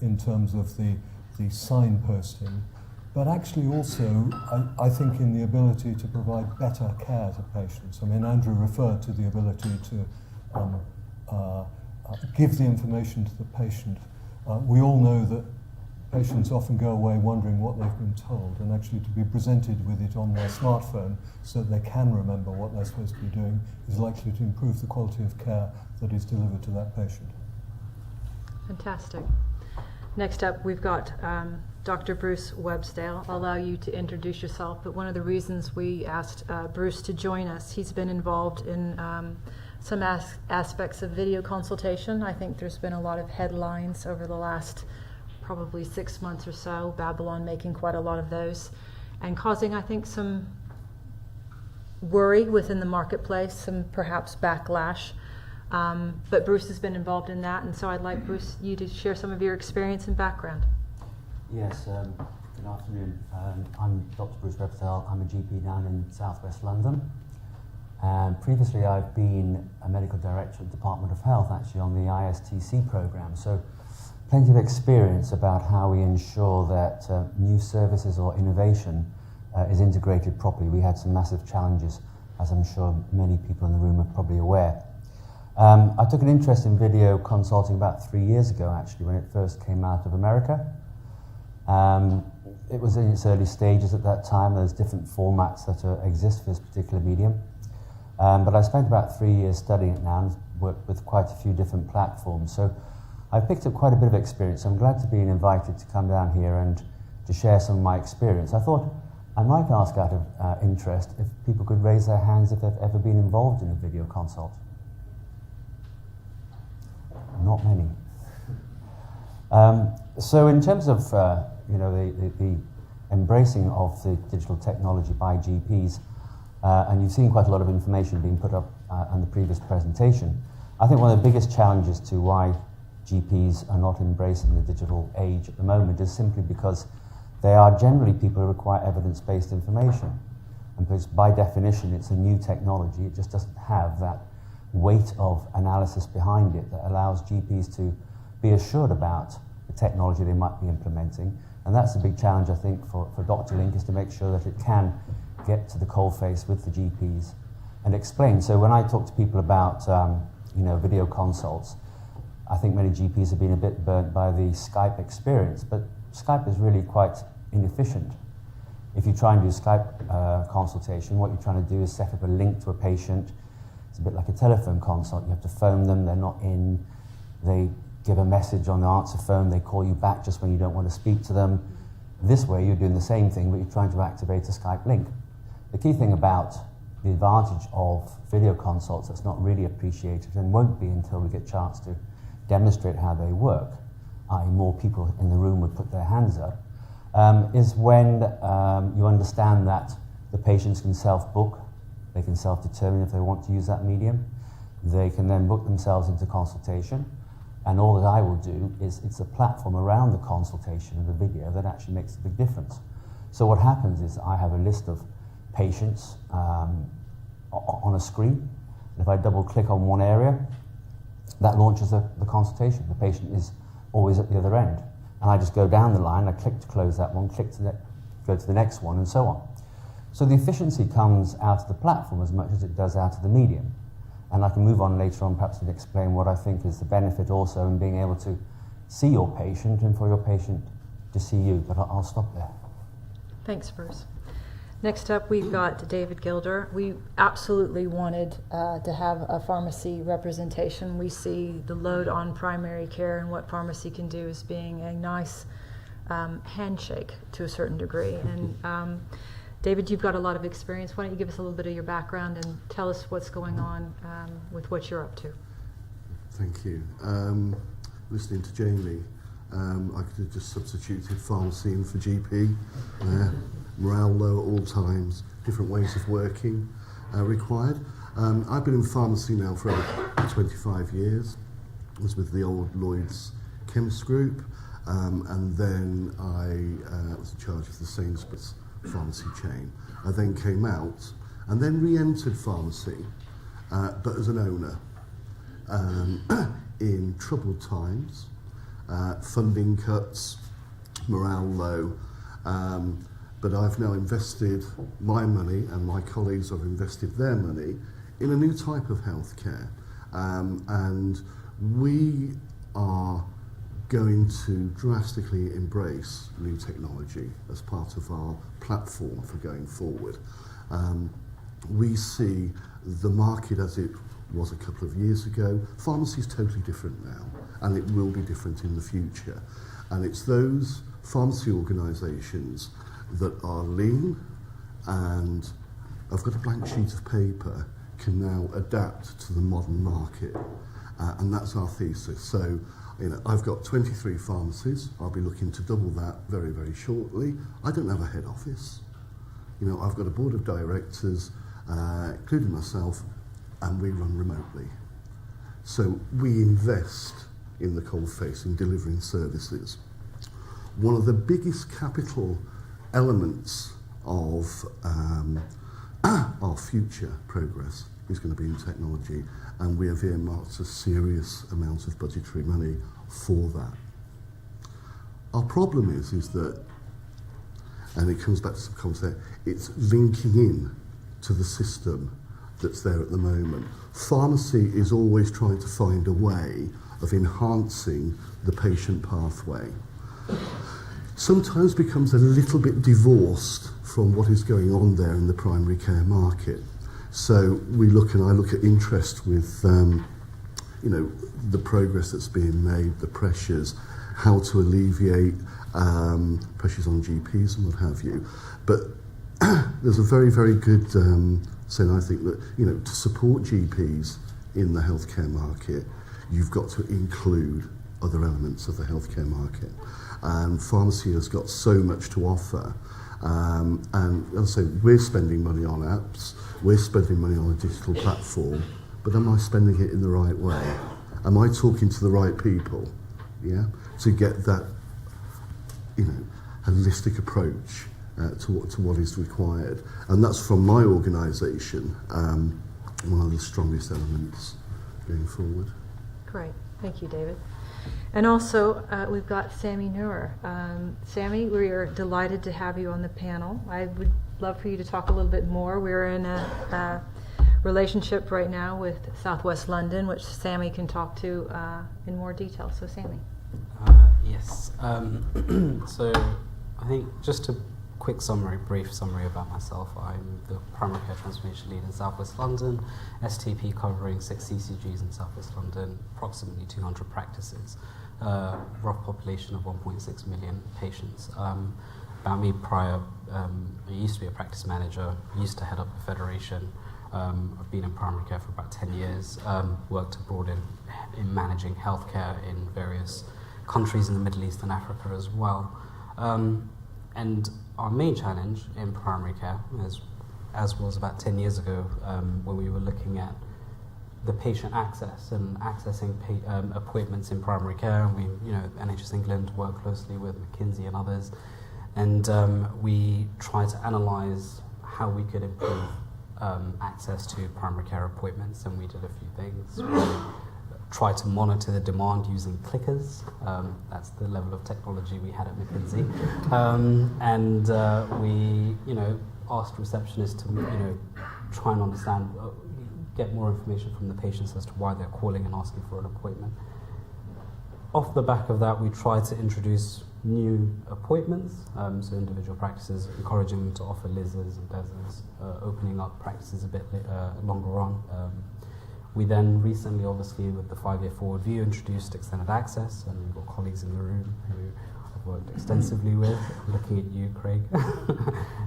in terms of the the signposting, but actually also, I think, in the ability to provide better care to patients. I mean, Andrew referred to the ability to give the information to the patient. We all know that patients often go away wondering what they've been told, and actually to be presented with it on their smartphone so that they can remember what they're supposed to be doing is likely to improve the quality of care that is delivered to that patient. Fantastic. Next up, we've got Dr. Bruce Websdale. I'll allow you to introduce yourself, but one of the reasons we asked Bruce to join us, he's been involved in some aspects of video consultation. I think there's been a lot of headlines over the last probably 6 months or so, Babylon making quite a lot of those, and causing, I think, some worry within the marketplace, some perhaps backlash. But Bruce has been involved in that, and so I'd like, Bruce, you to share some of your experience and background. Yes, good afternoon. I'm Dr. Bruce Websdale. I'm a GP down in southwest London. And previously I've been a medical director at the Department of Health, actually, on the ISTC program. So plenty of experience about how we ensure that new services or innovation is integrated properly. We had some massive challenges, as I'm sure many people in the room are probably aware. I took an interest in video consulting about 3 years ago, actually, when it first came out of America. It was in its early stages at that time. There's different formats that exist for this particular medium. But I spent about 3 years studying it now and worked with quite a few different platforms. So I picked up quite a bit of experience. I'm glad to be invited to come down here and to share some of my experience. I thought I might ask out of interest if people could raise their hands if they've ever been involved in a video consult. Not many. So in terms of the embracing of the digital technology by GPs, and you've seen quite a lot of information being put up on the previous presentation, I think one of the biggest challenges to why GPs are not embracing the digital age at the moment is simply because they are generally people who require evidence-based information. And because by definition it's a new technology, it just doesn't have that weight of analysis behind it that allows GPs to be assured about the technology they might be implementing. And that's a big challenge, I think, for Dr. Link, is to make sure that it can get to the coalface with the GPs and explain. So when I talk to people about video consults, I think many GPs have been a bit burnt by the Skype experience, but Skype is really quite inefficient. If you try and do Skype consultation, what you're trying to do is set up a link to a patient. It's a bit like a telephone consult. You have to phone them, they're not in, they give a message on the answer phone, they call you back just when you don't want to speak to them. This way you're doing the same thing, but you're trying to activate a Skype link. The key thing about the advantage of video consults that's not really appreciated and won't be until we get a chance to demonstrate how they work, i.e. more people in the room would put their hands up, is when you understand that the patients can self-book, they can self-determine if they want to use that medium, they can then book themselves into consultation, and all that I will do is it's a platform around the consultation and the video that actually makes a big difference. So what happens is I have a list of patients on a screen, and if I double click on one area, that launches the consultation. The patient is always at the other end. And I just go down the line, I click to close that one, click to go to the next one, and so on. So the efficiency comes out of the platform as much as it does out of the medium. And I can move on later on perhaps and explain what I think is the benefit also in being able to see your patient and for your patient to see you. But I'll stop there. Thanks, Bruce. Next up, we've got David Gilder. We absolutely wanted to have a pharmacy representation. We see the load on primary care and what pharmacy can do as being a nice handshake to a certain degree. And David, you've got a lot of experience. Why don't you give us a little bit of your background and tell us what's going on with what you're up to? Thank you. Listening to Jamie, I could have just substituted pharmacy in for GP. Morale low at all times, different ways of working required. I've been in pharmacy now for over 25 years. I was with the old Lloyd's Chemist Group, and then I was in charge of the Sainsbury's pharmacy chain. I then came out and then re-entered pharmacy, but as an owner. In troubled times, funding cuts, morale low. But I've now invested my money, and my colleagues have invested their money in a new type of healthcare. And we are going to drastically embrace new technology as part of our platform for going forward. We see the market as it was a couple of years ago. Pharmacy is totally different now, and it will be different in the future. And it's those pharmacy organisations that are lean and have got a blank sheet of paper can now adapt to the modern market. And that's our thesis. So, I've got 23 pharmacies. I'll be looking to double that very, very shortly. I don't have a head office. I've got a board of directors, including myself, and we run remotely. So we invest in the coalface in delivering services. One of the biggest capital elements of our future progress is going to be in technology, and we have earmarked a serious amount of budgetary money for that. Our problem is that, and it comes back to some concept, it's linking in to the system that's there at the moment. Pharmacy is always trying to find a way of enhancing the patient pathway. Sometimes becomes a little bit divorced from what is going on there in the primary care market. So I look at interest with the progress that's being made, the pressures, how to alleviate pressures on GPs and what have you. But there's a very, very good saying, I think, that to support GPs in the healthcare market, you've got to include other elements of the healthcare market. And pharmacy has got so much to offer. And as I say, we're spending money on apps, we're spending money on a digital platform, but am I spending it in the right way? Am I talking to the right people? Yeah, to get that, holistic approach to what is required. And that's from my organisation, one of the strongest elements going forward. Great, thank you, David. And also, we've got Sammy Noor. Sammy, we are delighted to have you on the panel. I would love for you to talk a little bit more. We're in a relationship right now with Southwest London, which Sammy can talk to in more detail. So, Sammy. Yes. So, I think just a brief summary about myself. I'm the primary care transformation lead in Southwest London, STP covering 6 CCGs in Southwest London, approximately 200 practices, rough population of 1.6 million patients. About me prior, I used to be a practice manager, used to head up a federation. I've been in primary care for about 10 years, worked abroad in managing healthcare in various countries in the Middle East and Africa as well. And our main challenge in primary care, as was about 10 years ago, when we were looking at the patient access and accessing appointments in primary care, and we, NHS England worked closely with McKinsey and others, and we tried to analyse how we could improve access to primary care appointments, and we did a few things. We tried to monitor the demand using clickers. That's the level of technology we had at McKinsey. And we, asked receptionists to, try and understand, get more information from the patients as to why they're calling and asking for an appointment. Off the back of that, we tried to introduce new appointments, so individual practices, encouraging them to offer LISs and DESs, opening up practices a bit longer on. We then recently, obviously, with the 5-year forward view, introduced extended access, and we've got colleagues in the room who I've worked extensively with, looking at you, Craig,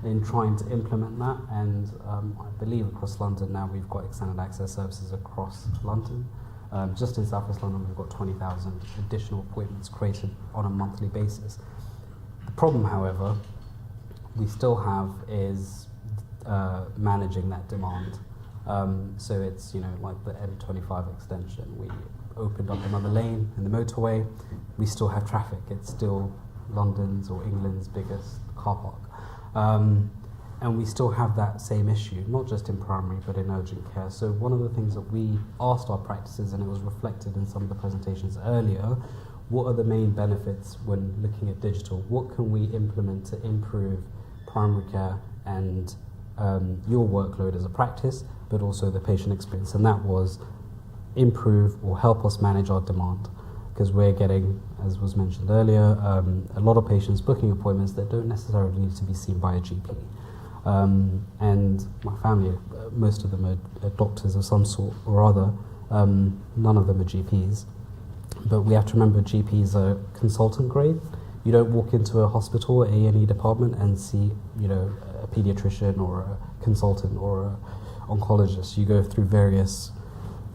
in trying to implement that. And I believe across London now we've got extended access services across London. Just in South West London, we've got 20,000 additional appointments created on a monthly basis. The problem, however, we still have is managing that demand. So it's, like the M25 extension. We opened up another lane in the motorway. We still have traffic. It's still London's or England's biggest car park. And we still have that same issue, not just in primary, but in urgent care. So one of the things that we asked our practices, and it was reflected in some of the presentations earlier, what are the main benefits when looking at digital? What can we implement to improve primary care and your workload as a practice, but also the patient experience? And that was improve or help us manage our demand, because we're getting, as was mentioned earlier, a lot of patients booking appointments that don't necessarily need to be seen by a GP. And my family, most of them are doctors of some sort or other. None of them are GPs. But we have to remember GPs are consultant grade. You don't walk into a hospital, A&E department, and see, a pediatrician or a consultant or an oncologist. You go through various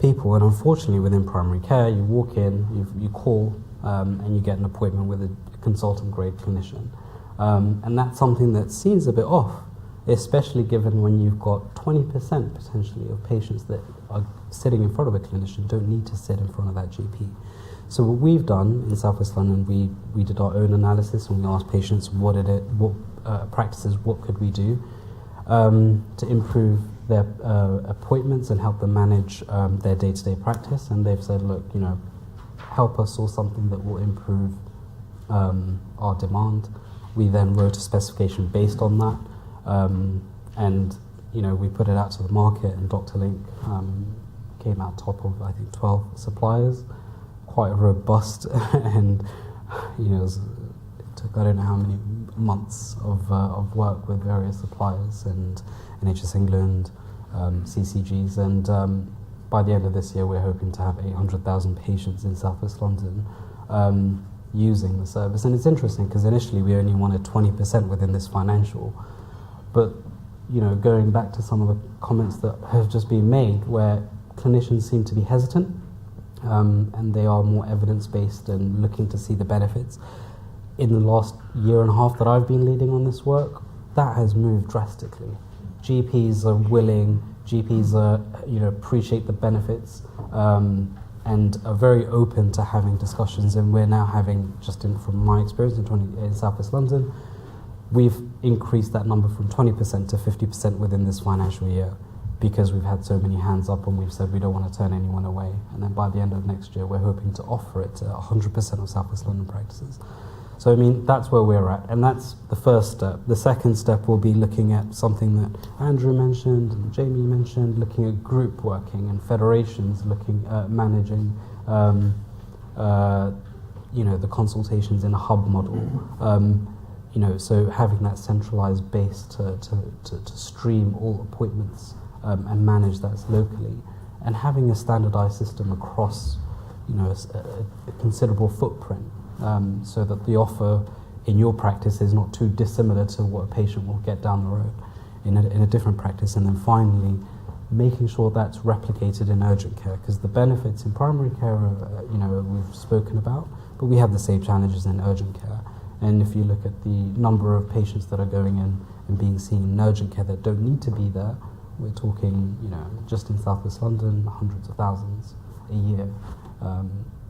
people, and unfortunately within primary care, you walk in, you call, and you get an appointment with a consultant grade clinician. And that's something that seems a bit off, especially given when you've got 20% potentially of patients that are sitting in front of a clinician don't need to sit in front of that GP. So what we've done in South West London, we did our own analysis, and we asked patients what practices, what could we do to improve their appointments and help them manage their day-to-day practice. And they've said, look, help us source something that will improve our demand. We then wrote a specification based on that, and we put it out to the market, and Dr. Link came out top of, I think, 12 suppliers. Quite robust, and it took I don't know how many months of work with various suppliers and NHS England, CCGs, and by the end of this year we're hoping to have 800,000 patients in South West London using the service. And it's interesting because initially we only wanted 20% within this financial, but going back to some of the comments that have just been made, where clinicians seem to be hesitant. And they are more evidence-based and looking to see the benefits. In the last year and a half that I've been leading on this work, that has moved drastically. GPs are willing, GPs are, appreciate the benefits, and are very open to having discussions. And we're now having, from my experience in South West London, we've increased that number from 20% to 50% within this financial year, because we've had so many hands up and we've said we don't want to turn anyone away. And then by the end of next year, we're hoping to offer it to 100% of South West London practices. So, that's where we're at. And that's the first step. The second step will be looking at something that Andrew mentioned and Jamie mentioned, looking at group working and federations, looking at managing, the consultations in a hub model. So having that centralized base to stream all appointments and manage that locally, and having a standardized system across, a considerable footprint, so that the offer in your practice is not too dissimilar to what a patient will get down the road in a different practice. And then finally, making sure that's replicated in urgent care, because the benefits in primary care are, we've spoken about, but we have the same challenges in urgent care. And if you look at the number of patients that are going in and being seen in urgent care that don't need to be there, we're talking, just in South West London, hundreds of thousands a year.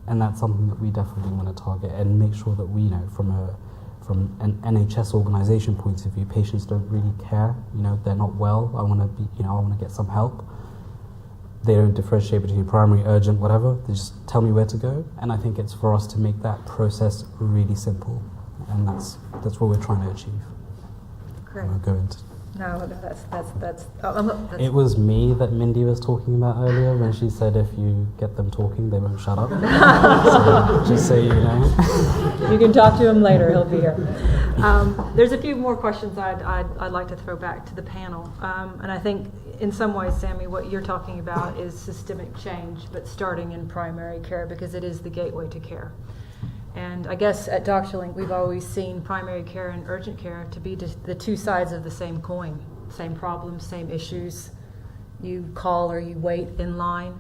And that's something that we definitely want to target and make sure that we, from an NHS organisation point of view, patients don't really care. They're not well. I want to get some help. They don't differentiate between primary, urgent, whatever. They just tell me where to go. And I think it's for us to make that process really simple. And that's what we're trying to achieve. Great. I'll go into. No, that's It was me that Mindy was talking about earlier when she said if you get them talking, they won't shut up. So just so you know. You can talk to him later. He'll be here. There's a few more questions I'd like to throw back to the panel. And I think in some ways, Sammy, what you're talking about is systemic change, but starting in primary care, because it is the gateway to care. And I guess at Dr. Link, we've always seen primary care and urgent care to be the two sides of the same coin. Same problems, same issues. You call or you wait in line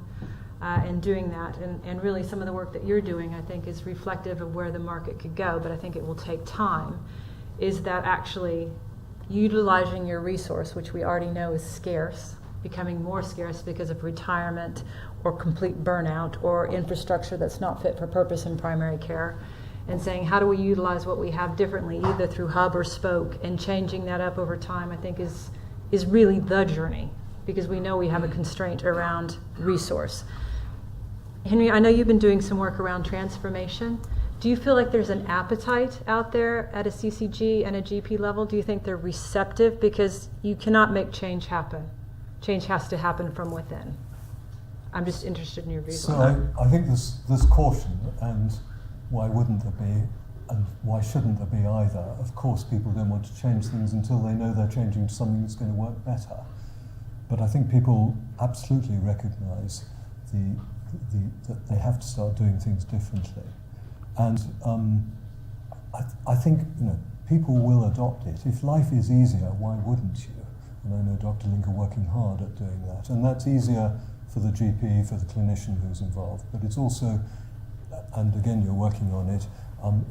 and doing that. And really some of the work that you're doing, I think, is reflective of where the market could go, but I think it will take time, is that actually utilizing your resource, which we already know is scarce, becoming more scarce because of retirement or complete burnout or infrastructure that's not fit for purpose in primary care, and saying how do we utilize what we have differently, either through hub or spoke, and changing that up over time, I think is really the journey, because we know we have a constraint around resource. Henry, I know you've been doing some work around transformation. Do you feel like there's an appetite out there at a CCG and a GP level? Do you think they're receptive? Because you cannot make change happen. Change has to happen from within. I'm just interested in your views So on that. I think there's caution, and why wouldn't there be, and why shouldn't there be either? Of course, people don't want to change things until they know they're changing to something that's going to work better. But I think people absolutely recognise that they have to start doing things differently. And I think people will adopt it. If life is easier, why wouldn't you? And I know Dr. Link are working hard at doing that. And that's easier for the GP, for the clinician who's involved. But it's also, and again, you're working on it,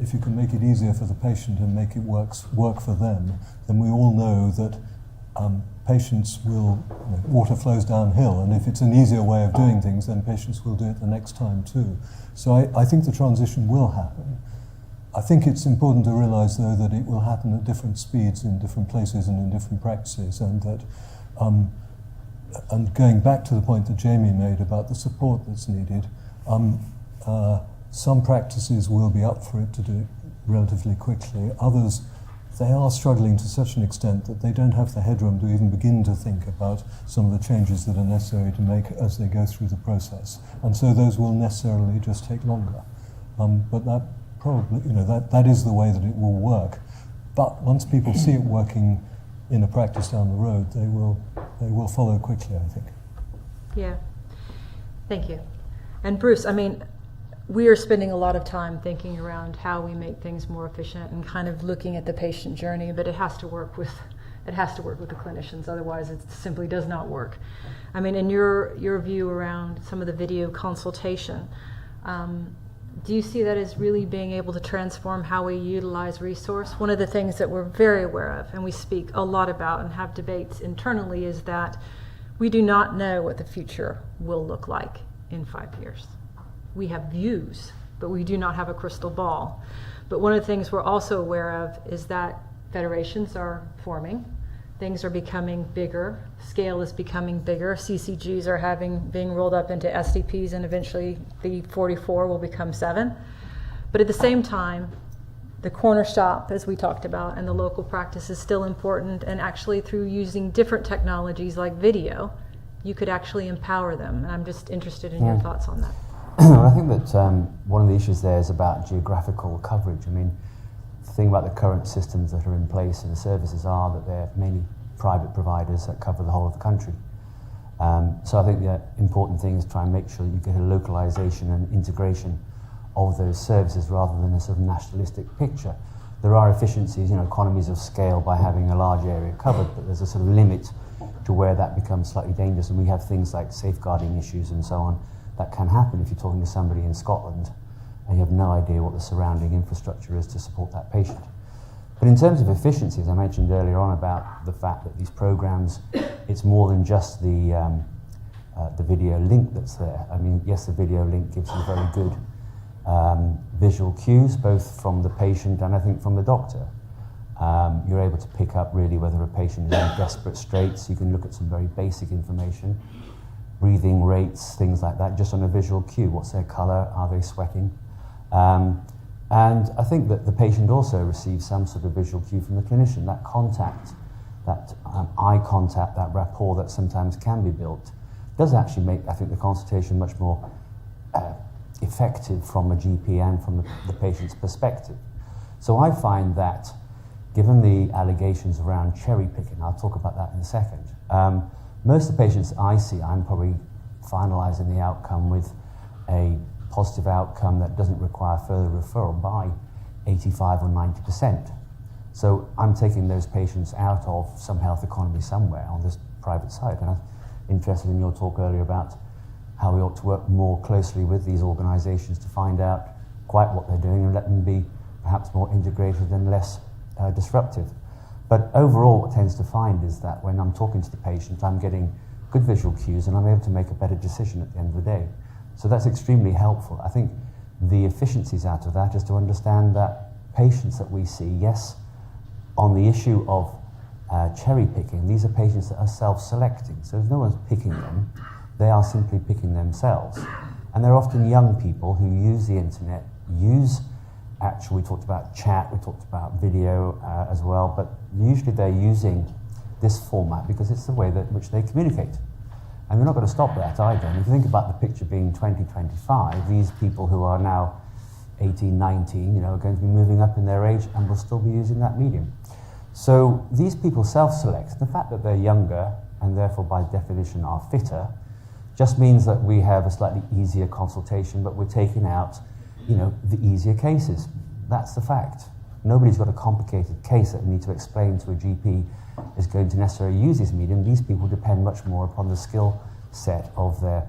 if you can make it easier for the patient and make it work for them, then we all know that patients will, water flows downhill, and if it's an easier way of doing things, then patients will do it the next time too. So I think the transition will happen. I think it's important to realise, though, that it will happen at different speeds in different places and in different practices, and that, and going back to the point that Jamie made about the support that's needed, some practices will be up for it to do it relatively quickly. Others, they are struggling to such an extent that they don't have the headroom to even begin to think about some of the changes that are necessary to make as they go through the process. And so those will necessarily just take longer. But that probably, that is the way that it will work. But once people see it working in a practice down the road, they will follow quickly, I think. Yeah, thank you. And Bruce, we are spending a lot of time thinking around how we make things more efficient and kind of looking at the patient journey, but it has to work with the clinicians, otherwise it simply does not work. In your view around some of the video consultation, do you see that as really being able to transform how we utilize resource? One of the things that we're very aware of and we speak a lot about and have debates internally is that we do not know what the future will look like in 5 years. We have views, but we do not have a crystal ball. But one of the things we're also aware of is that federations are forming, things are becoming bigger, scale is becoming bigger, CCGs are being rolled up into SDPs, and eventually the 44 will become 7. But at the same time, the corner shop, as we talked about, and the local practice is still important, and actually through using different technologies like video, you could actually empower them. And I'm just interested in your thoughts on that. I think that one of the issues there is about geographical coverage. The thing about the current systems that are in place and the services are that they're mainly private providers that cover the whole of the country. So I think the important thing is try and make sure that you get a localization and integration of those services rather than a sort of nationalistic picture. There are efficiencies, economies of scale by having a large area covered, but there's a sort of limit to where that becomes slightly dangerous, and we have things like safeguarding issues and so on that can happen if you're talking to somebody in Scotland and you have no idea what the surrounding infrastructure is to support that patient. But in terms of efficiency, as I mentioned earlier on about the fact that these programs, it's more than just the video link that's there. Yes, the video link gives you very good visual cues, both from the patient and I think from the doctor. You're able to pick up really whether a patient is in desperate straits. You can look at some very basic information, breathing rates, things like that, just on a visual cue. What's their colour? Are they sweating? And I think that the patient also receives some sort of visual cue from the clinician. That contact, that eye contact, that rapport that sometimes can be built, does actually make, I think, the consultation much more effective from a GP and from the patient's perspective. So I find that, given the allegations around cherry picking, I'll talk about that in a second, most of the patients I see, I'm probably finalising the outcome with a positive outcome that doesn't require further referral by 85 or 90%. So I'm taking those patients out of some health economy somewhere on this private side. And I'm interested in your talk earlier about how we ought to work more closely with these organisations to find out quite what they're doing and let them be perhaps more integrated and less disruptive. But overall, what tends to find is that when I'm talking to the patient, I'm getting good visual cues and I'm able to make a better decision at the end of the day. So that's extremely helpful. I think the efficiencies out of that is to understand that patients that we see, yes, on the issue of cherry picking, these are patients that are self-selecting. So no one's picking them, they are simply picking themselves. And they're often young people who use the internet, use we talked about chat, we talked about video as well, but usually they're using this format because it's the way that which they communicate. And we're not going to stop that either. And if you think about the picture being 2025, these people who are now 18, 19, are going to be moving up in their age and will still be using that medium. So these people self-select. The fact that they're younger and therefore by definition are fitter just means that we have a slightly easier consultation, but we're taking out, the easier cases. That's the fact. Nobody's got a complicated case that we need to explain to a GP is going to necessarily use this medium. These people depend much more upon the skill set of their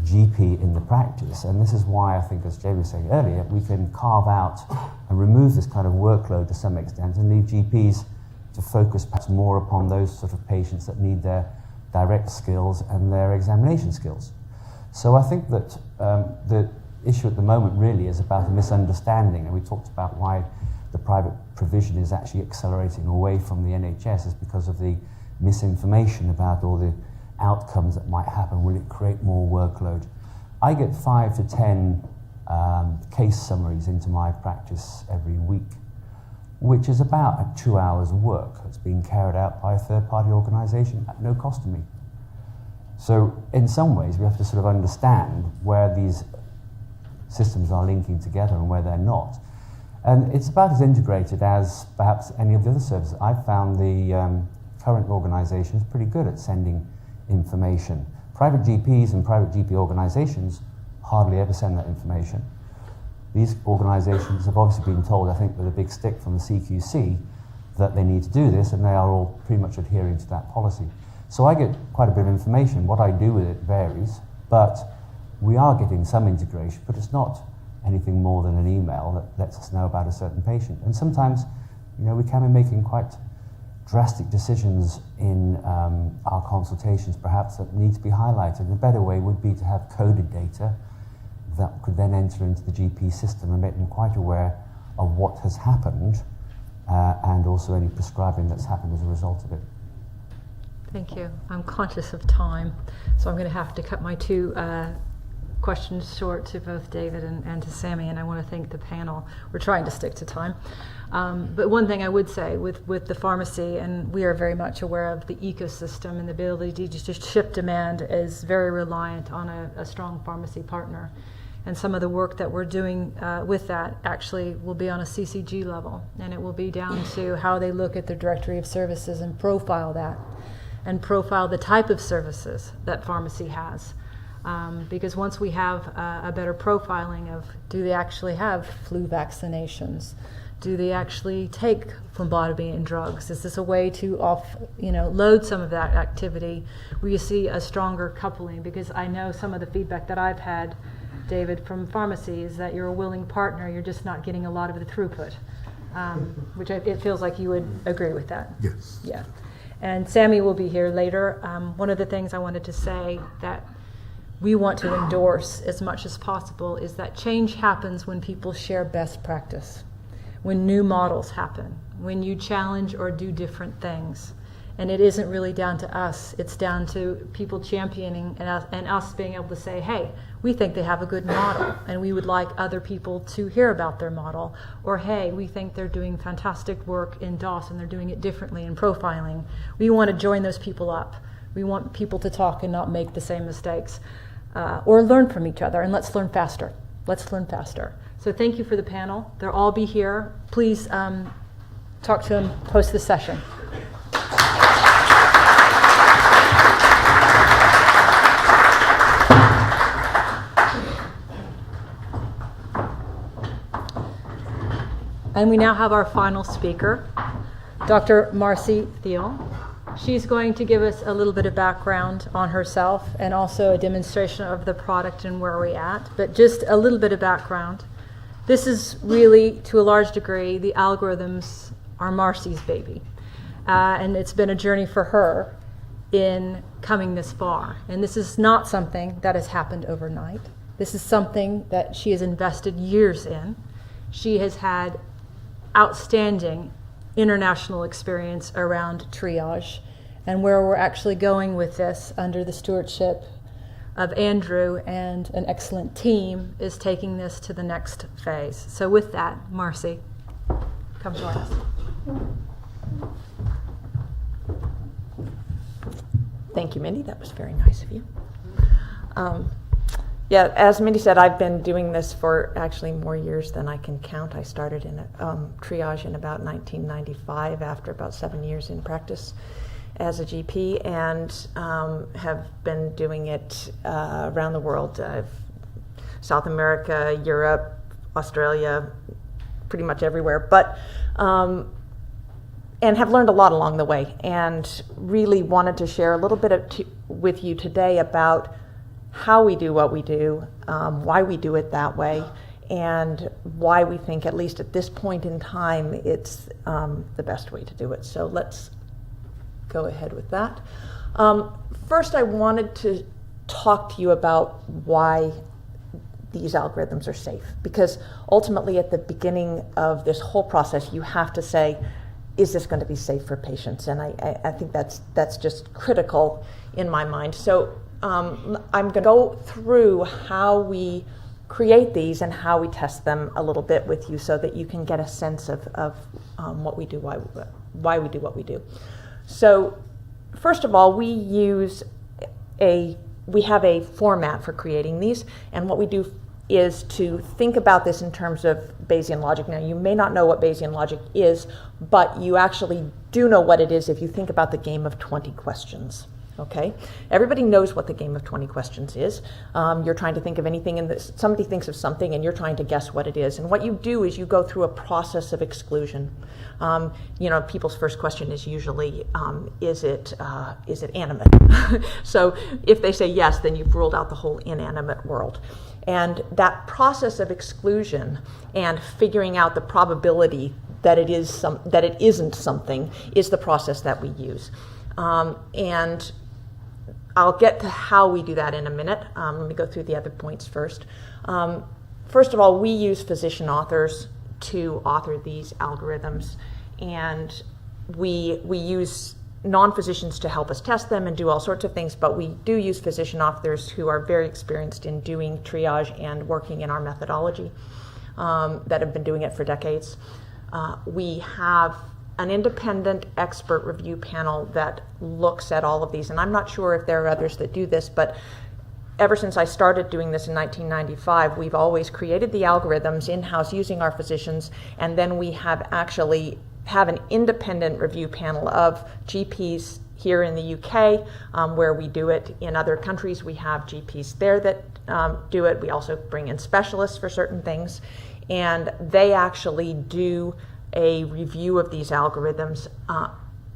GP in the practice. And this is why I think, as Jamie was saying earlier, we can carve out and remove this kind of workload to some extent and leave GPs to focus perhaps more upon those sort of patients that need their direct skills and their examination skills. So I think that the issue at the moment really is about a misunderstanding, and we talked about why the private provision is actually accelerating away from the NHS is because of the misinformation about all the outcomes that might happen. Will it create more workload? I get 5 to 10 case summaries into my practice every week, which is about 2 hours work that's being carried out by a third-party organisation at no cost to me. So in some ways we have to sort of understand where these systems are linking together and where they're not. And it's about as integrated as perhaps any of the other services. I've found the current organisation is pretty good at sending information. Private GPs and private GP organisations hardly ever send that information. These organisations have obviously been told, I think with a big stick from the CQC, that they need to do this, and they are all pretty much adhering to that policy. So I get quite a bit of information. What I do with it varies, but we are getting some integration, but it's not anything more than an email that lets us know about a certain patient. And sometimes, we can be making quite drastic decisions in our consultations, perhaps, that need to be highlighted. A better way would be to have coded data that could then enter into the GP system and make them quite aware of what has happened and also any prescribing that's happened as a result of it. Thank you. I'm conscious of time, so I'm going to have to cut my two questions short to both David and to Sammy, and I want to thank the panel. We're trying to stick to time. But one thing I would say with the pharmacy, and we are very much aware of the ecosystem and the ability to just ship demand is very reliant on a strong pharmacy partner. And some of the work that we're doing with that actually will be on a CCG level, and it will be down to how they look at their directory of services and profile that, and profile the type of services that pharmacy has. Because once we have a better profiling of, do they actually have flu vaccinations? Do they actually take phlebotomy and drugs? Is this a way to load some of that activity where you see a stronger coupling? Because I know some of the feedback that I've had, David, from pharmacy is that you're a willing partner, you're just not getting a lot of the throughput, which it feels like you would agree with that. Yes. Yeah. And Sammy will be here later. One of the things I wanted to say that we want to endorse as much as possible is that change happens when people share best practice, when new models happen, when you challenge or do different things. And it isn't really down to us, it's down to people championing and us being able to say, hey, we think they have a good model and we would like other people to hear about their model. Or hey, we think they're doing fantastic work in DOS and they're doing it differently in profiling. We want to join those people up. We want people to talk and not make the same mistakes. Or learn from each other, and let's learn faster. Let's learn faster. So thank you for the panel. They'll all be here. Please talk to them post the session. And we now have our final speaker, Dr. Marcy Thiel. She's going to give us a little bit of background on herself and also a demonstration of the product and where we're at. But just a little bit of background. This is really, to a large degree, the algorithms are Marcy's baby. And it's been a journey for her in coming this far. And this is not something that has happened overnight. This is something that she has invested years in. She has had outstanding international experience around triage, and where we're actually going with this under the stewardship of Andrew and an excellent team is taking this to the next phase. So with that, Marcy, come join us. Thank you, Mindy. That was very nice of you. Yeah, as Mindy said, I've been doing this for actually more years than I can count. I started in Triage in about 1995 after about 7 years in practice as a GP, and have been doing it around the world, South America, Europe, Australia, pretty much everywhere. But and have learned a lot along the way, and really wanted to share a little bit with you today about how we do what we do, why we do it that way, and why we think, at least at this point in time, it's the best way to do it. So let's go ahead with that. First, I wanted to talk to you about why these algorithms are safe, because ultimately at the beginning of this whole process, you have to say, is this going to be safe for patients? And I think that's just critical in my mind. So I'm going to go through how we create these and how we test them a little bit with you, so that you can get a sense of what we do, why we do what we do. So first of all, we have a format for creating these, and what we do is to think about this in terms of Bayesian logic. Now, you may not know what Bayesian logic is, but you actually do know what it is if you think about the game of 20 questions. Okay, everybody knows what the game of 20 questions is. You're trying to think of anything, and somebody thinks of something, and you're trying to guess what it is. And what you do is you go through a process of exclusion. People's first question is usually, is it animate? So if they say yes, then you've ruled out the whole inanimate world. And that process of exclusion and figuring out the probability that it isn't something is the process that we use. And I'll get to how we do that in a minute. Let me go through the other points first. First of all, we use physician authors to author these algorithms, and we use non-physicians to help us test them and do all sorts of things, but we do use physician authors who are very experienced in doing triage and working in our methodology, that have been doing it for decades. We have an independent expert review panel that looks at all of these, and I'm not sure if there are others that do this, but ever since I started doing this in 1995, we've always created the algorithms in-house using our physicians, and then we have an independent review panel of GPs here in the UK, where we do it. In other countries, we have GPs there that do it. We also bring in specialists for certain things, and they actually do a review of these algorithms.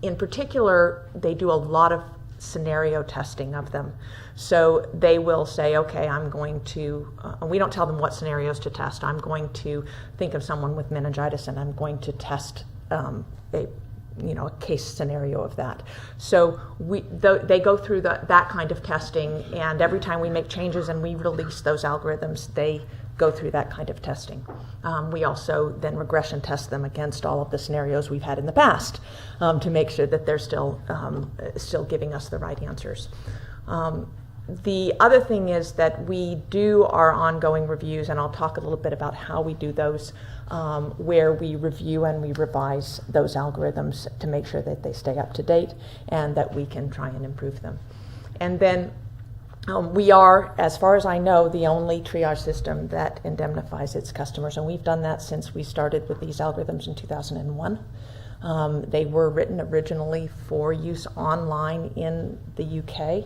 In particular, they do a lot of scenario testing of them. So they will say, okay, I'm going to, we don't tell them what scenarios to test. I'm going to think of someone with meningitis, and I'm going to test a case scenario of that. So they go through that kind of testing, and every time we make changes and we release those algorithms, they go through that kind of testing. We also then regression test them against all of the scenarios we've had in the past, to make sure that they're still giving us the right answers. The other thing is that we do our ongoing reviews, and I'll talk a little bit about how we do those, where we review and we revise those algorithms to make sure that they stay up to date and that we can try and improve them. And then we are, as far as I know, the only triage system that indemnifies its customers, and we've done that since we started with these algorithms in 2001. They were written originally for use online in the UK.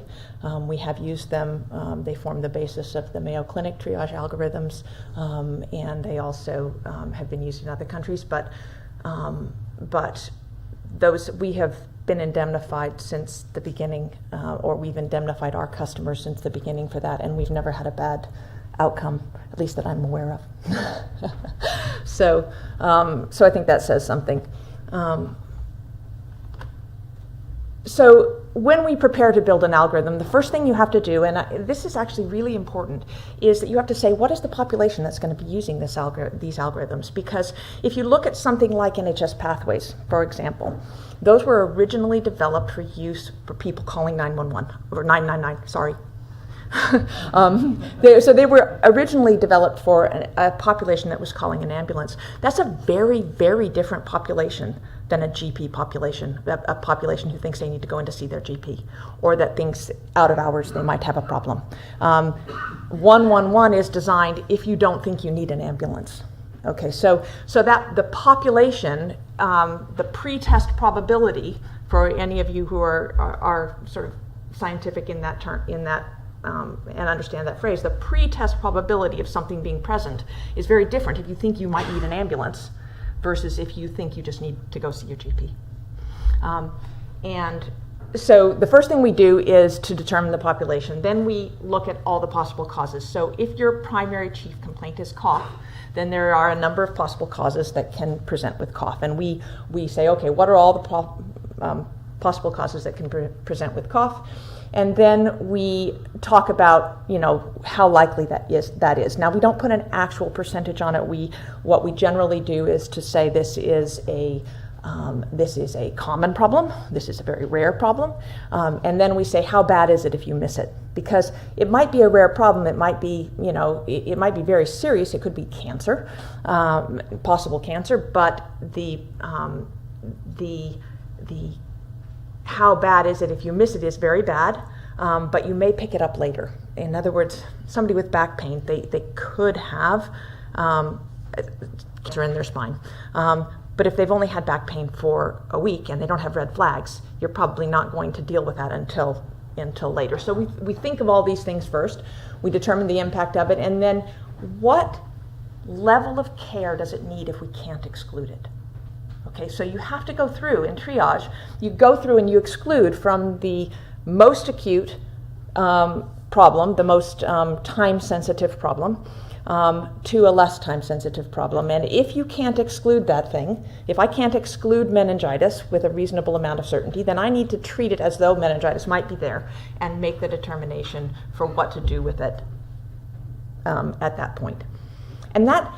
We have used them. They form the basis of the Mayo Clinic triage algorithms, and they also have been used in other countries. But those we have been indemnified since the beginning, or we've indemnified our customers since the beginning for that, and we've never had a bad outcome, at least that I'm aware of. So I think that says something. So when we prepare to build an algorithm, the first thing you have to do, and this is actually really important, is that you have to say, what is the population that's going to be using these algorithms? Because if you look at something like NHS Pathways, for example, those were originally developed for use for people calling 911, or 999, sorry. So they were originally developed for a population that was calling an ambulance. That's a very, very different population than a GP population, a population who thinks they need to go in to see their GP, or that thinks out of hours they might have a problem. 111 is designed if you don't think you need an ambulance. Okay, so that the population, the pre-test probability for any of you who are sort of scientific in that term, and understand that phrase, the pre-test probability of something being present is very different if you think you might need an ambulance versus if you think you just need to go see your GP. And so the first thing we do is to determine the population. Then we look at all the possible causes. So if your primary chief complaint is cough, then there are a number of possible causes that can present with cough. And we say, okay, what are all the possible causes that can present with cough? And then we talk about, how likely that is. Now, we don't put an actual percentage on it. What we generally do is to say this is a common problem. This is a very rare problem. And then we say, how bad is it if you miss it? Because it might be a rare problem. It might be, it might be very serious. It could be cancer, possible cancer. But the how bad is it if you miss it is very bad, but you may pick it up later. In other words, somebody with back pain, they could have cancer in their spine. But if they've only had back pain for a week and they don't have red flags, you're probably not going to deal with that until later. So we think of all these things first. We determine the impact of it, and then what level of care does it need if we can't exclude it? Okay, so you have to go through in triage, you go through and you exclude from the most acute problem, the most time-sensitive problem, to a less time-sensitive problem. And if you can't exclude that thing, if I can't exclude meningitis with a reasonable amount of certainty, then I need to treat it as though meningitis might be there and make the determination for what to do with it at that point. And that,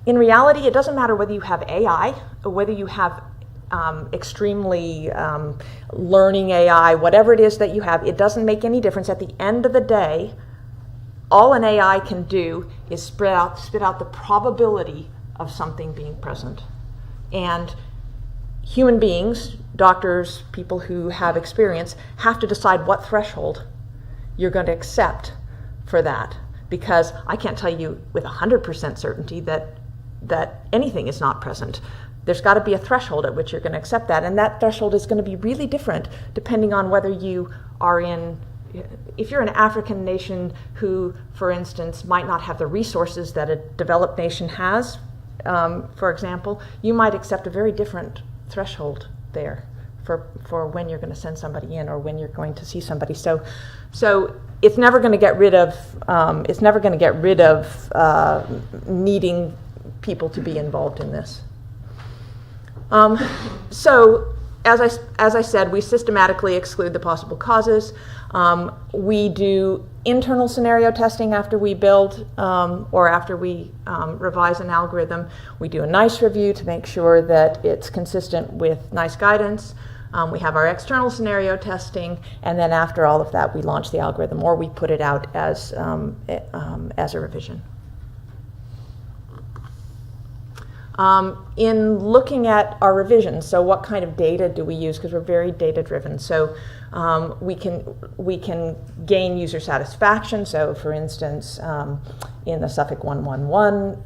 in reality, it doesn't matter whether you have AI or whether you have extremely learning AI, whatever it is that you have, it doesn't make any difference. At the end of the day, all an AI can do is spit out the probability of something being present. And human beings, doctors, people who have experience, have to decide what threshold you're going to accept for that. Because I can't tell you with 100% certainty that anything is not present. There's got to be a threshold at which you're going to accept that, and that threshold is going to be really different depending on whether you are if you're an African nation who, for instance, might not have the resources that a developed nation has, for example, you might accept a very different threshold there for when you're going to send somebody in or when you're going to see somebody. So it's never going to get rid of needing people to be involved in this. So as I said, we systematically exclude the possible causes. We do internal scenario testing after we build or after we revise an algorithm. We do a NICE review to make sure that it's consistent with NICE guidance. We have our external scenario testing, and then after all of that, we launch the algorithm or we put it out as a revision. In looking at our revisions, so what kind of data do we use? Because we're very data-driven. So we can gain user satisfaction. So for instance, in the Suffolk 111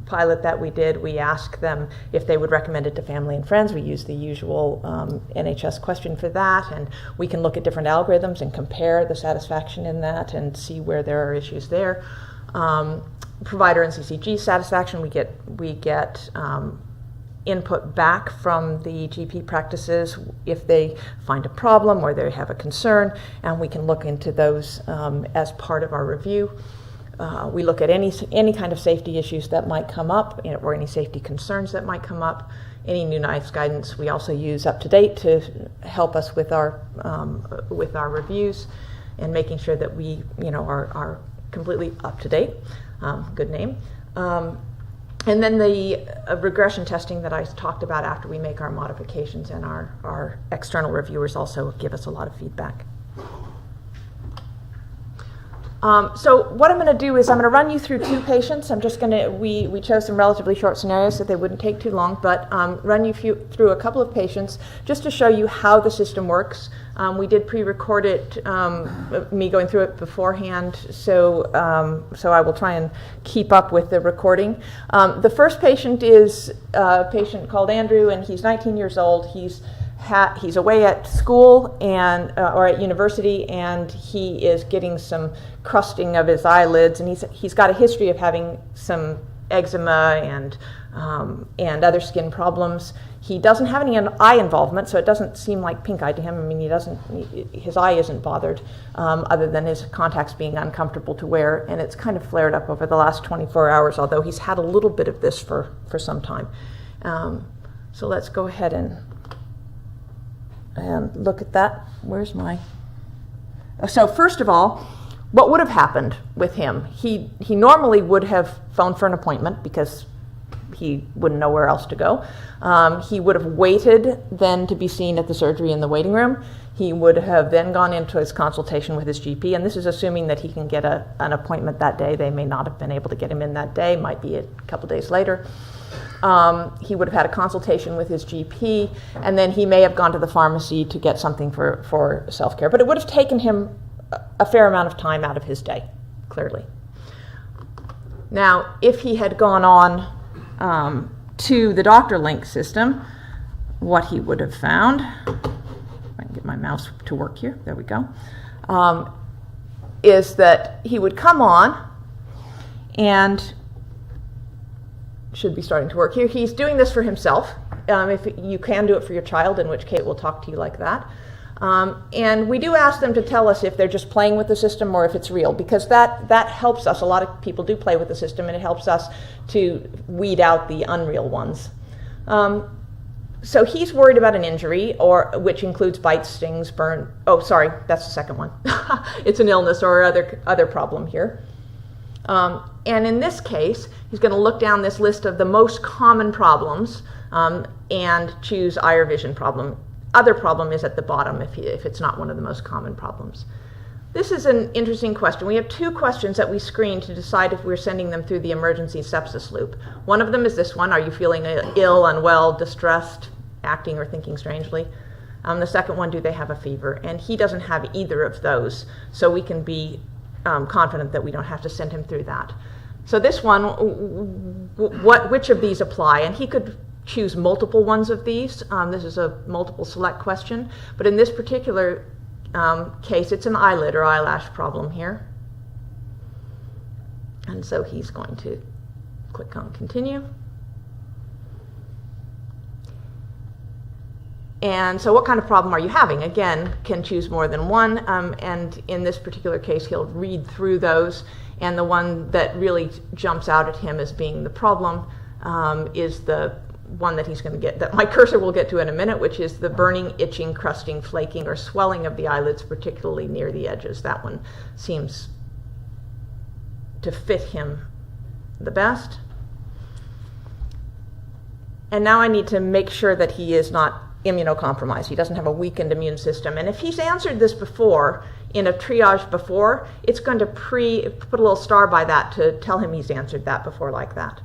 pilot that we did, we asked them if they would recommend it to family and friends. We use the usual NHS question for that, and we can look at different algorithms and compare the satisfaction in that and see where there are issues there. Provider and CCG satisfaction, we get input back from the GP practices if they find a problem or they have a concern, and we can look into those as part of our review. We look at any kind of safety issues that might come up or any safety concerns that might come up. Any new NICE guidance we also use up to date to help us with our reviews and making sure that we are completely up to date. Good name. And then the regression testing that I talked about after we make our modifications, and our external reviewers also give us a lot of feedback. So what I'm going to do is I'm going to run you through two patients. I'm just going to, we chose some relatively short scenarios so they wouldn't take too long, but run you through a couple of patients just to show you how the system works. We did pre-record it, me going through it beforehand, so I will try and keep up with the recording. The first patient is a patient called Andrew, and he's 19 years old. He's away at school and or at university, and he is getting some crusting of his eyelids, and he's got a history of having some eczema and other skin problems. He doesn't have any eye involvement, so it doesn't seem like pink eye to him. I mean, his eye isn't bothered, other than his contacts being uncomfortable to wear, and it's kind of flared up over the last 24 hours, although he's had a little bit of this for some time. So let's go ahead and look at that. Where's my... So first of all, what would have happened with him? He normally would have phoned for an appointment because he wouldn't know where else to go. He would have waited then to be seen at the surgery in the waiting room. He would have then gone into his consultation with his GP, and this is assuming that he can get an appointment that day. They may not have been able to get him in that day, might be a couple days later. He would have had a consultation with his GP, and then he may have gone to the pharmacy to get something for self-care. But it would have taken him a fair amount of time out of his day, clearly. Now, if he had gone on to the Dr. Link system, what he would have found, if I can get my mouse to work here, there we go, is that he would come on and should be starting to work here. He's doing this for himself. If you can do it for your child, in which Kate will talk to you like that. And we do ask them to tell us if they're just playing with the system or if it's real, because that helps us. A lot of people do play with the system, and it helps us to weed out the unreal ones. So he's worried about an injury, which includes bites, stings, burn. Oh, sorry, that's the second one. It's an illness or other problem here. And in this case, he's going to look down this list of the most common problems and choose eye or vision problem. Other problem is at the bottom if it's not one of the most common problems. This is an interesting question. We have two questions that we screen to decide if we're sending them through the emergency sepsis loop. One of them is this one: are you feeling ill, unwell, distressed, acting or thinking strangely? The second one, do they have a fever? And he doesn't have either of those, so we can be confident that we don't have to send him through that. So this one, which of these apply? And he could choose multiple ones of these. This is a multiple select question, but in this particular case, it's an eyelid or eyelash problem here. And so he's going to click on continue. And so what kind of problem are you having? Again, can choose more than one, and in this particular case, he'll read through those, and the one that really jumps out at him as being the problem is the one that he's going to get, that my cursor will get to in a minute, which is the burning, itching, crusting, flaking, or swelling of the eyelids, particularly near the edges. That one seems to fit him the best. And now I need to make sure that he is not immunocompromised. He doesn't have a weakened immune system. And if he's answered this before, in a triage before, it's going to put a little star by that to tell him he's answered that before like that.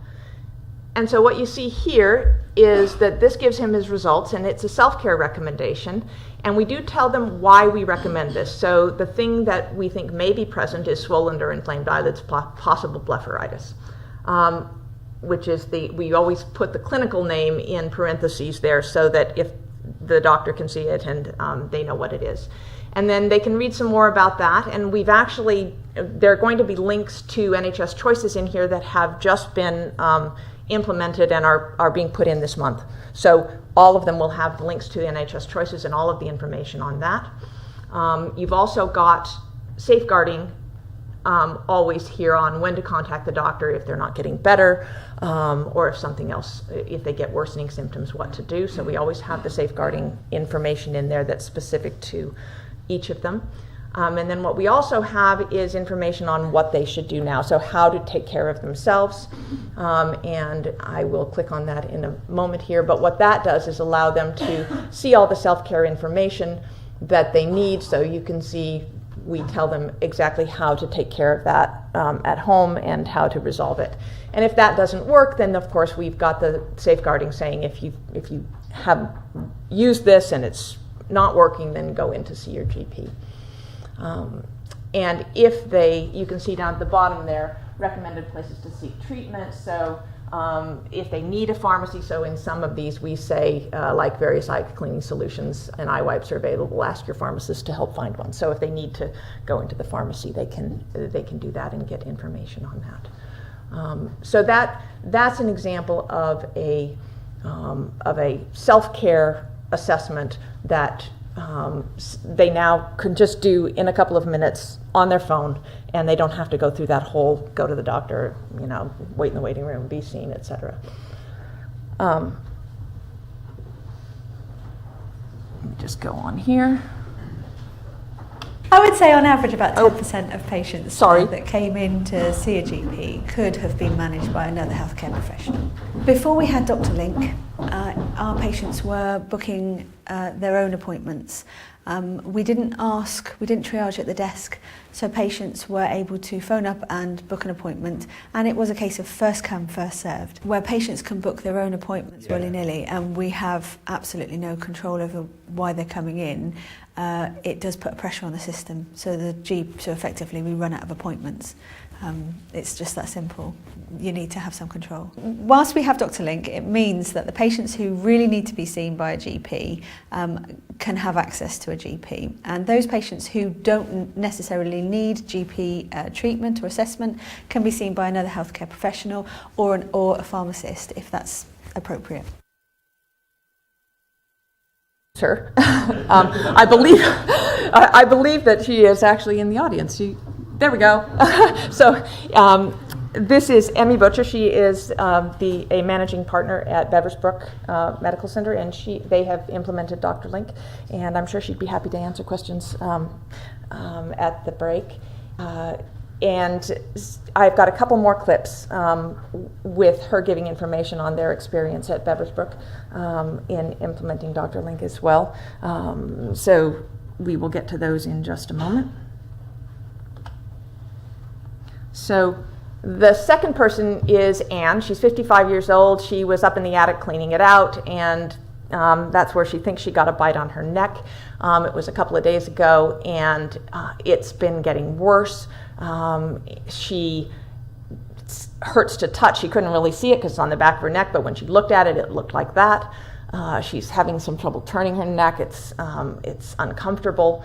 And so what you see here is that this gives him his results, and it's a self-care recommendation. And we do tell them why we recommend this. So the thing that we think may be present is swollen or inflamed eyelids, possible blepharitis, which is we always put the clinical name in parentheses there so that if the doctor can see it and they know what it is. And then they can read some more about that. And we've actually, there are going to be links to NHS choices in here that have just been implemented and are being put in this month. So all of them will have links to the NHS choices and all of the information on that. You've also got safeguarding always here on when to contact the doctor if they're not getting better, or if something else, if they get worsening symptoms, what to do. So we always have the safeguarding information in there that's specific to each of them. And then what we also have is information on what they should do now, so how to take care of themselves. And I will click on that in a moment here. But what that does is allow them to see all the self-care information that they need. So you can see we tell them exactly how to take care of that at home and how to resolve it. And if that doesn't work, then of course we've got the safeguarding saying if you have used this and it's not working, then go in to see your GP. And if you can see down at the bottom there, recommended places to seek treatment. So if they need a pharmacy, so in some of these we say like various eye cleaning solutions and eye wipes are available, ask your pharmacist to help find one. So if they need to go into the pharmacy, they can do that and get information on that. So that's an example of a self-care assessment that they now can just do in a couple of minutes on their phone, and they don't have to go through that whole go to the doctor, wait in the waiting room, be seen, etc. Let me just go on here. I would say on average about 10% of patients Sorry. that came in to see a GP could have been managed by another healthcare professional. Before we had Dr. Link, our patients were booking their own appointments. We didn't triage at the desk, so patients were able to phone up and book an appointment, and it was a case of first come, first served, where patients can book their own appointments willy-nilly, and we have absolutely no control over why they're coming in. It does put pressure on the system, so effectively we run out of appointments. It's just that simple. You need to have some control. Whilst we have Dr. Link, it means that the patients who really need to be seen by a GP can have access to a GP. And those patients who don't necessarily need GP treatment or assessment can be seen by another healthcare professional or a pharmacist if that's appropriate. Her. I believe that she is actually in the audience. There we go. So this is Emmy Butcher. She is a managing partner at Beversbrook Medical Center, and they have implemented Dr. Link, and I'm sure she'd be happy to answer questions at the break. And I've got a couple more clips with her giving information on their experience at Beversbrook in implementing Dr. Link as well. So we will get to those in just a moment. So the second person is Anne. She's 55 years old. She was up in the attic cleaning it out, and that's where she thinks she got a bite on her neck. It was a couple of days ago, and it's been getting worse. She hurts to touch. She couldn't really see it because it's on the back of her neck, but when she looked at it, it looked like that. She's having some trouble turning her neck. It's uncomfortable.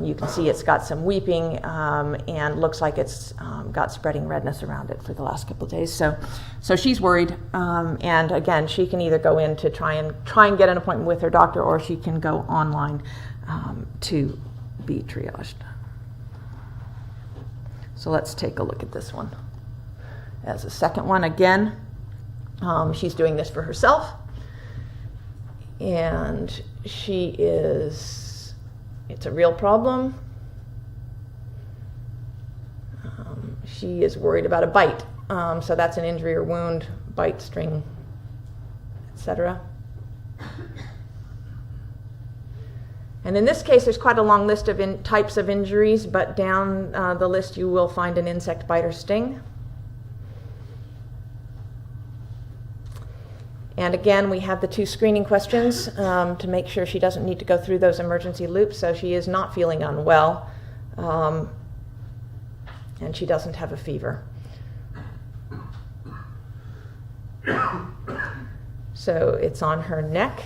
You can see it's got some weeping and looks like it's got spreading redness around it for the last couple of days. So she's worried. And again, she can either go in to try and get an appointment with her doctor, or she can go online to be triaged. So let's take a look at this one. As a second one, again, she's doing this for herself. And it's a real problem. She is worried about a bite. So that's an injury or wound, bite, sting, etc. And in this case, there's quite a long list of types of injuries, but down the list you will find an insect bite or sting. And again, we have the 2 screening questions to make sure she doesn't need to go through those emergency loops. So she is not feeling unwell, and she doesn't have a fever. So it's on her neck.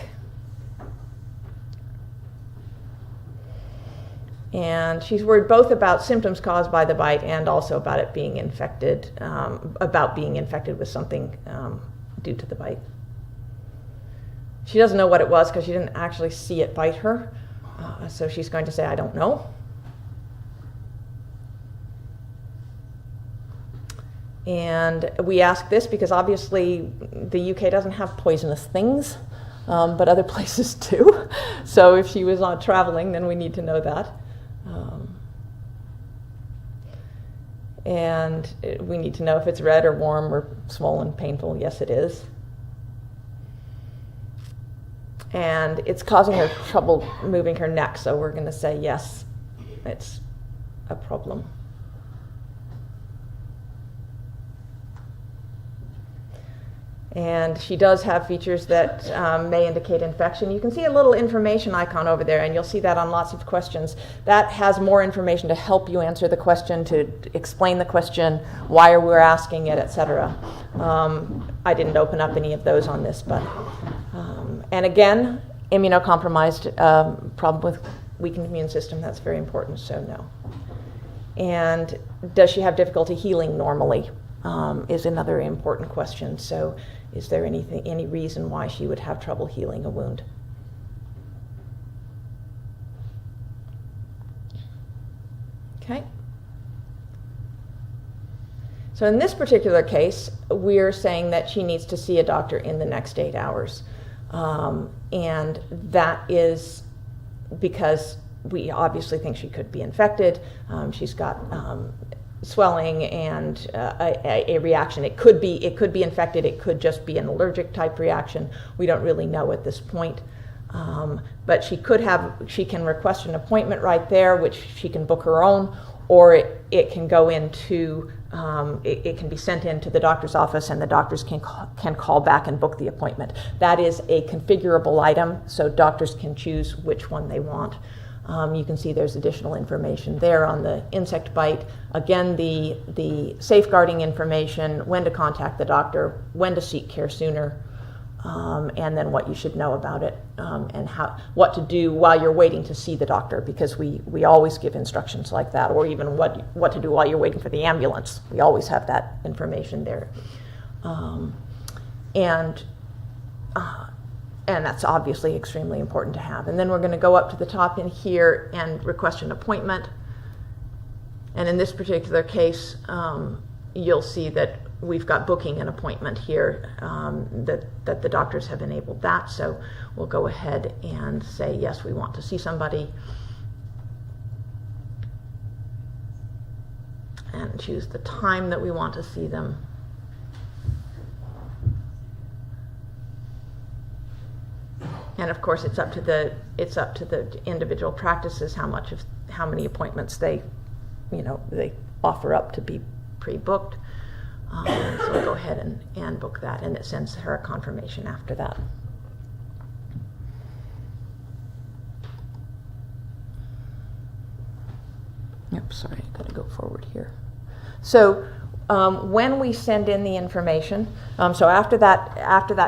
And she's worried both about symptoms caused by the bite and also about it being infected, with something due to the bite. She doesn't know what it was because she didn't actually see it bite her. So she's going to say, I don't know. And we ask this because obviously the UK doesn't have poisonous things, but other places do. So if she was not traveling, then we need to know that. And we need to know if it's red or warm or swollen, painful. Yes, it is. And it's causing her trouble moving her neck, so we're going to say yes, it's a problem. And she does have features that may indicate infection. You can see a little information icon over there, and you'll see that on lots of questions. That has more information to help you answer the question, to explain the question, why we're asking it, etc. I didn't open up any of those on this, but and again, immunocompromised, problem with weakened immune system. That's very important. So no. And does she have difficulty healing normally? Is another important question. So, is there any reason why she would have trouble healing a wound? Okay. So in this particular case, we're saying that she needs to see a doctor in the next 8 hours. And that is because we obviously think she could be infected. She's got swelling and a reaction. It could be infected. It could just be an allergic type reaction. We don't really know at this point. But she can request an appointment right there, which she can book her own, or it can go into, it can be sent into the doctor's office, and the doctors can call back and book the appointment. That is a configurable item, so doctors can choose which one they want. You can see there's additional information there on the insect bite. Again, the safeguarding information, when to contact the doctor, when to seek care sooner, and then what you should know about it, and what to do while you're waiting to see the doctor, because we always give instructions like that, or even what to do while you're waiting for the ambulance. We always have that information there. And that's obviously extremely important to have. And then we're going to go up to the top in here and request an appointment. And in this particular case, you'll see that we've got booking an appointment here, that the doctors have enabled that. So we'll go ahead and say, yes, we want to see somebody. And choose the time that we want to see them. And of course, it's up to the individual practices how many appointments they offer up to be pre-booked. So we'll go ahead and book that, and it sends her a confirmation after that. Yep, sorry, I've got to go forward here. So when we send in the information, so after that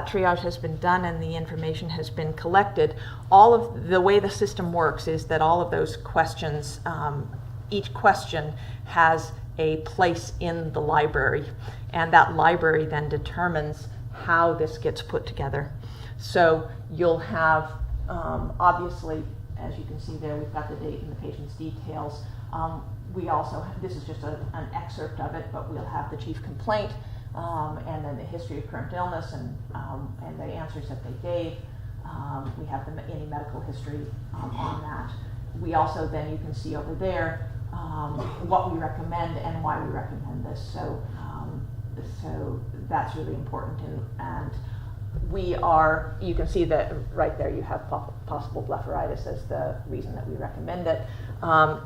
triage has been done and the information has been collected, all of the way the system works is that all of those questions, each question has a place in the library, and that library then determines how this gets put together. So you'll have, obviously, as you can see there, we've got the date and the patient's details. We also, this is just an excerpt of it, but we'll have the chief complaint, and then the history of current illness and the answers that they gave. We have any medical history on that. We also then, you can see over there, what we recommend and why we recommend this. So that's really important, and you can see that right there you have possible blepharitis as the reason that we recommend it.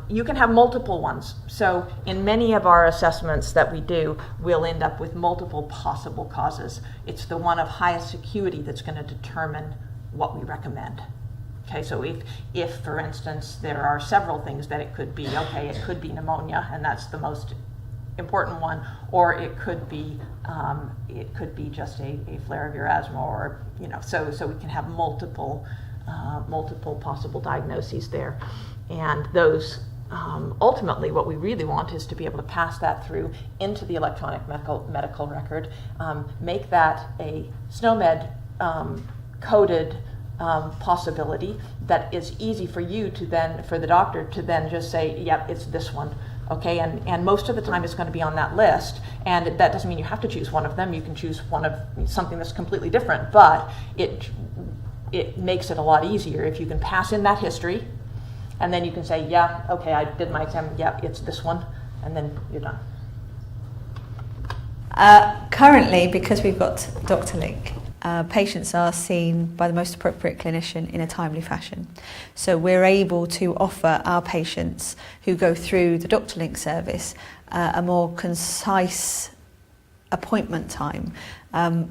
You can have multiple ones. So in many of our assessments that we do, we'll end up with multiple possible causes. It's the one of highest acuity that's going to determine what we recommend. Okay, so if for instance, there are several things that it could be, okay, it could be pneumonia, and that's the most important one, or it could be just a flare of your asthma, or so we can have multiple possible diagnoses there, and those ultimately what we really want is to be able to pass that through into the electronic medical record, make that a SNOMED coded possibility that is easy for the doctor to then just say, yep, it's this one. Okay, and most of the time it's going to be on that list, and that doesn't mean you have to choose one of them. You can choose one of something that's completely different, but it makes it a lot easier if you can pass in that history, and then you can say, yeah, okay, I did my exam, yeah, it's this one, and then you're done. Currently, because we've got Dr. Link, patients are seen by the most appropriate clinician in a timely fashion. So we're able to offer our patients who go through the Dr. Link service a more concise appointment time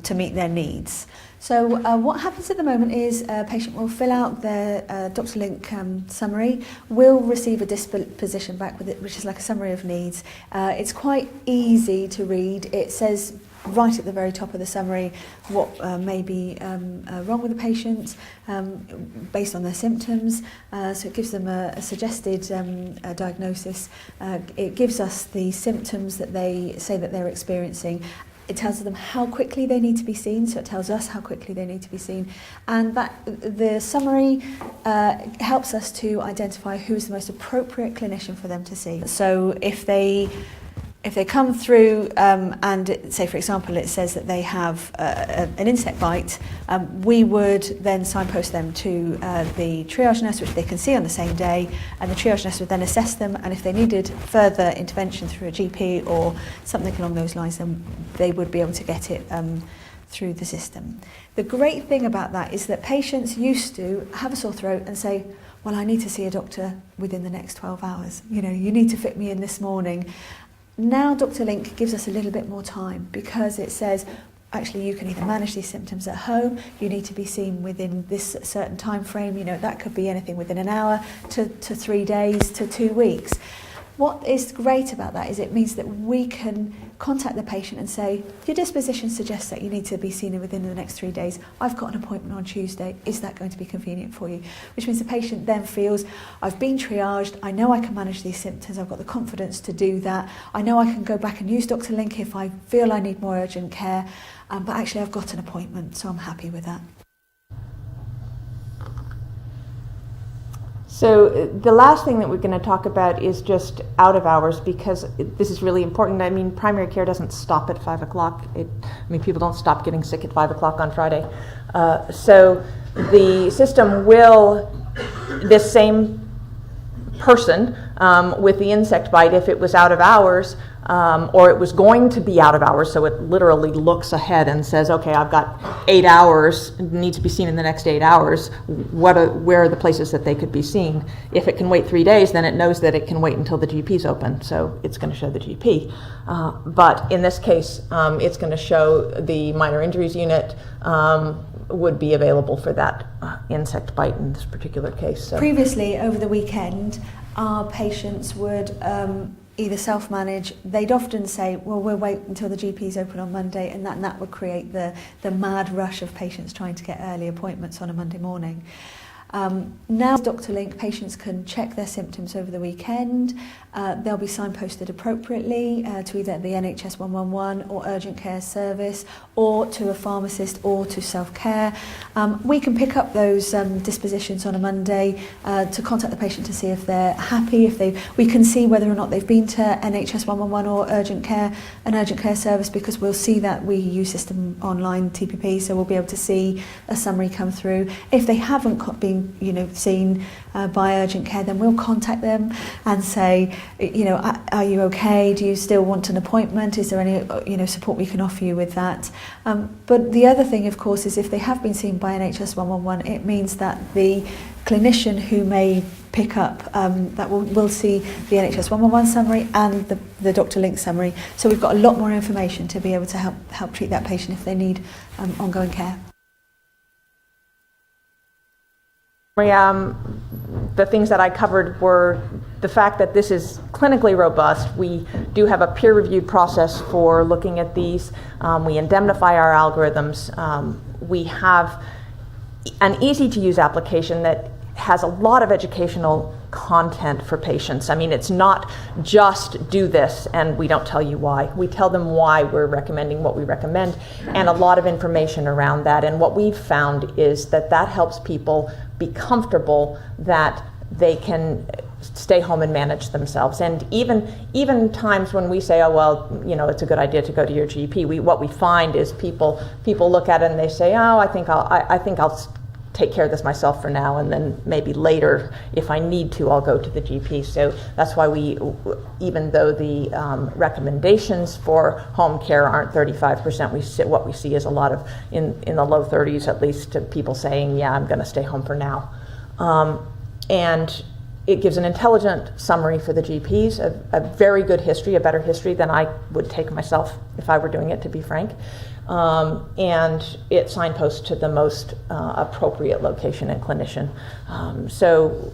to meet their needs. So what happens at the moment is a patient will fill out their Dr. Link summary, will receive a disposition back with it, which is like a summary of needs. It's quite easy to read. It says right at the very top of the summary what may be wrong with the patient based on their symptoms. So it gives them a suggested diagnosis. It gives us the symptoms that they say that they're experiencing. It tells them how quickly they need to be seen, so it tells us how quickly they need to be seen. And that the summary helps us to identify who is the most appropriate clinician for them to see. So if they come through and say, for example, it says that they have an insect bite, we would then signpost them to the triage nurse, which they can see on the same day, and the triage nurse would then assess them, and if they needed further intervention through a GP or something along those lines, then they would be able to get it through the system. The great thing about that is that patients used to have a sore throat and say, well, I need to see a doctor within the next 12 hours. You know, you need to fit me in this morning. Now Dr. Link gives us a little bit more time because it says, actually, you can either manage these symptoms at home, you need to be seen within this certain time frame, you know, that could be anything within an hour to 3 days to 2 weeks. What is great about that is it means that we can contact the patient and say, your disposition suggests that you need to be seen within the next 3 days. I've got an appointment on Tuesday. Is that going to be convenient for you? Which means the patient then feels, I've been triaged. I know I can manage these symptoms. I've got the confidence to do that. I know I can go back and use Dr. Link if I feel I need more urgent care. But actually, I've got an appointment, so I'm happy with that. So the last thing that we're going to talk about is just out of hours, because this is really important. I mean, primary care doesn't stop at 5 o'clock. People don't stop getting sick at 5 o'clock on Friday. So the system will, this same person with the insect bite, if it was out of hours, or it was going to be out of hours, so it literally looks ahead and says, okay, I've got 8 hours, need to be seen in the next 8 hours, where are the places that they could be seen? If it can wait 3 days, then it knows that it can wait until the GP's open, so it's going to show the GP. But in this case, it's going to show the minor injuries unit would be available for that insect bite in this particular case. So. Previously, over the weekend, our patients would either self-manage. They'd often say, well, we'll wait until the GP's open on Monday, and that would create the mad rush of patients trying to get early appointments on a Monday morning. Now, Dr. Link, patients can check their symptoms over the weekend. They'll be signposted appropriately to either the NHS 111 or urgent care service, or to a pharmacist, or to self-care. We can pick up those dispositions on a Monday to contact the patient to see if they're happy. We can see whether or not they've been to NHS 111 or an urgent care service, because we'll see that we use system online TPP, so we'll be able to see a summary come through. If they haven't been seen by urgent care, then we'll contact them and say, are you okay? Do you still want an appointment? Is there any support we can offer you with that? But the other thing, of course, is if they have been seen by NHS 111, it means that the clinician who may pick up that will see the NHS 111 summary and the Dr. Link summary. So we've got a lot more information to be able to help treat that patient if they need ongoing care. The things that I covered were the fact that this is clinically robust. We do have a peer-reviewed process for looking at these. We indemnify our algorithms. We have an easy-to-use application that has a lot of educational content for patients. I mean, it's not just do this and we don't tell you why. We tell them why we're recommending what we recommend, and a lot of information around that. And what we've found is that helps people be comfortable that they can stay home and manage themselves. And even times when we say, oh, well, it's a good idea to go to your GP, what we find is people look at it and they say, oh, I think I'll take care of this myself for now, and then maybe later, if I need to, I'll go to the GP. So that's why even though the recommendations for home care aren't 35%, what we see is a lot of, in the low 30s at least, to people saying, yeah, I'm going to stay home for now. And it gives an intelligent summary for the GPs, a very good history, a better history than I would take myself if I were doing it, to be frank. And it signposts to the most appropriate location and clinician. So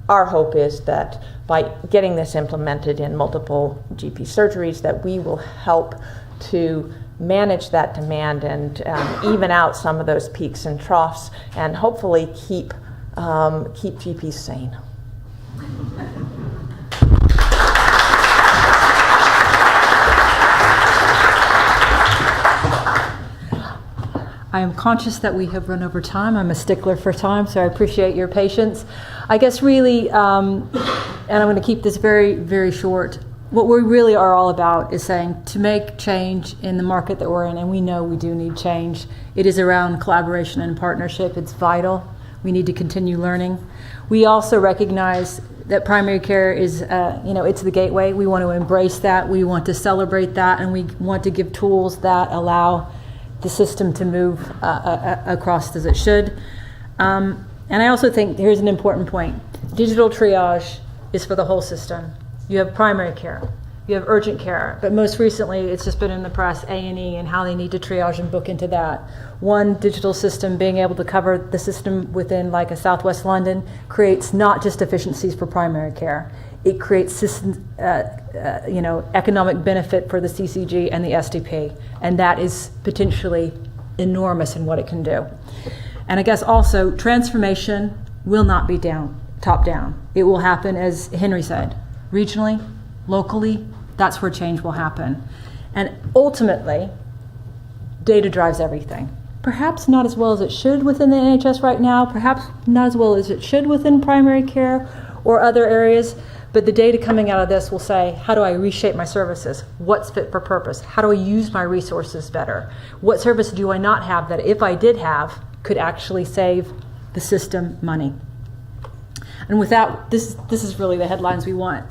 our hope is that by getting this implemented in multiple GP surgeries, that we will help to manage that demand and even out some of those peaks and troughs, and hopefully keep GPs sane. I am conscious that we have run over time. I'm a stickler for time, so I appreciate your patience. I guess really, and I'm going to keep this very, very short, what we really are all about is saying to make change in the market that we're in, and we know we do need change, it is around collaboration and partnership. It's vital. We need to continue learning. We also recognize that primary care is, it's the gateway. We want to embrace that. We want to celebrate that, and we want to give tools that allow the system to move across as it should. And I also think here's an important point. Digital triage is for the whole system. You have primary care, you have urgent care, but most recently it's just been in the press, A&E, and how they need to triage and book into that. One digital system being able to cover the system within like a Southwest London creates not just efficiencies for primary care, it creates system, economic benefit for the CCG and the SDP, and that is potentially enormous in what it can do. And I guess also transformation will not be top down. It will happen, as Henry said, regionally, locally. That's where change will happen. And ultimately, data drives everything. Perhaps not as well as it should within the NHS right now, perhaps not as well as it should within primary care or other areas, but the data coming out of this will say, how do I reshape my services? What's fit for purpose? How do I use my resources better? What service do I not have that if I did have could actually save the system money? And with that, this is really the headlines we want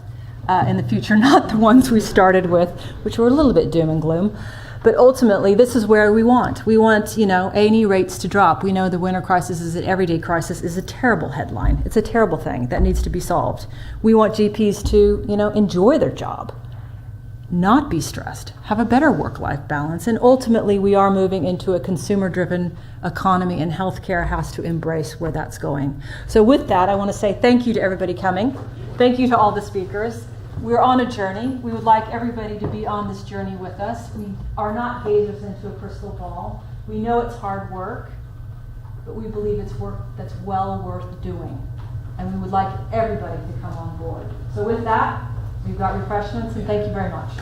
in the future, not the ones we started with, which were a little bit doom and gloom. But ultimately, this is where we want. We want, A&E rates to drop. We know the winter crisis is an everyday crisis is a terrible headline. It's a terrible thing that needs to be solved. We want GPs to, enjoy their job, not be stressed, have a better work-life balance. And ultimately, we are moving into a consumer-driven economy, and healthcare has to embrace where that's going. So with that, I want to say thank you to everybody coming. Thank you to all the speakers. We're on a journey. We would like everybody to be on this journey with us. We are not gazers into a crystal ball. We know it's hard work, but we believe it's work that's well worth doing. And we would like everybody to come on board. So with that, we've got refreshments, and thank you very much.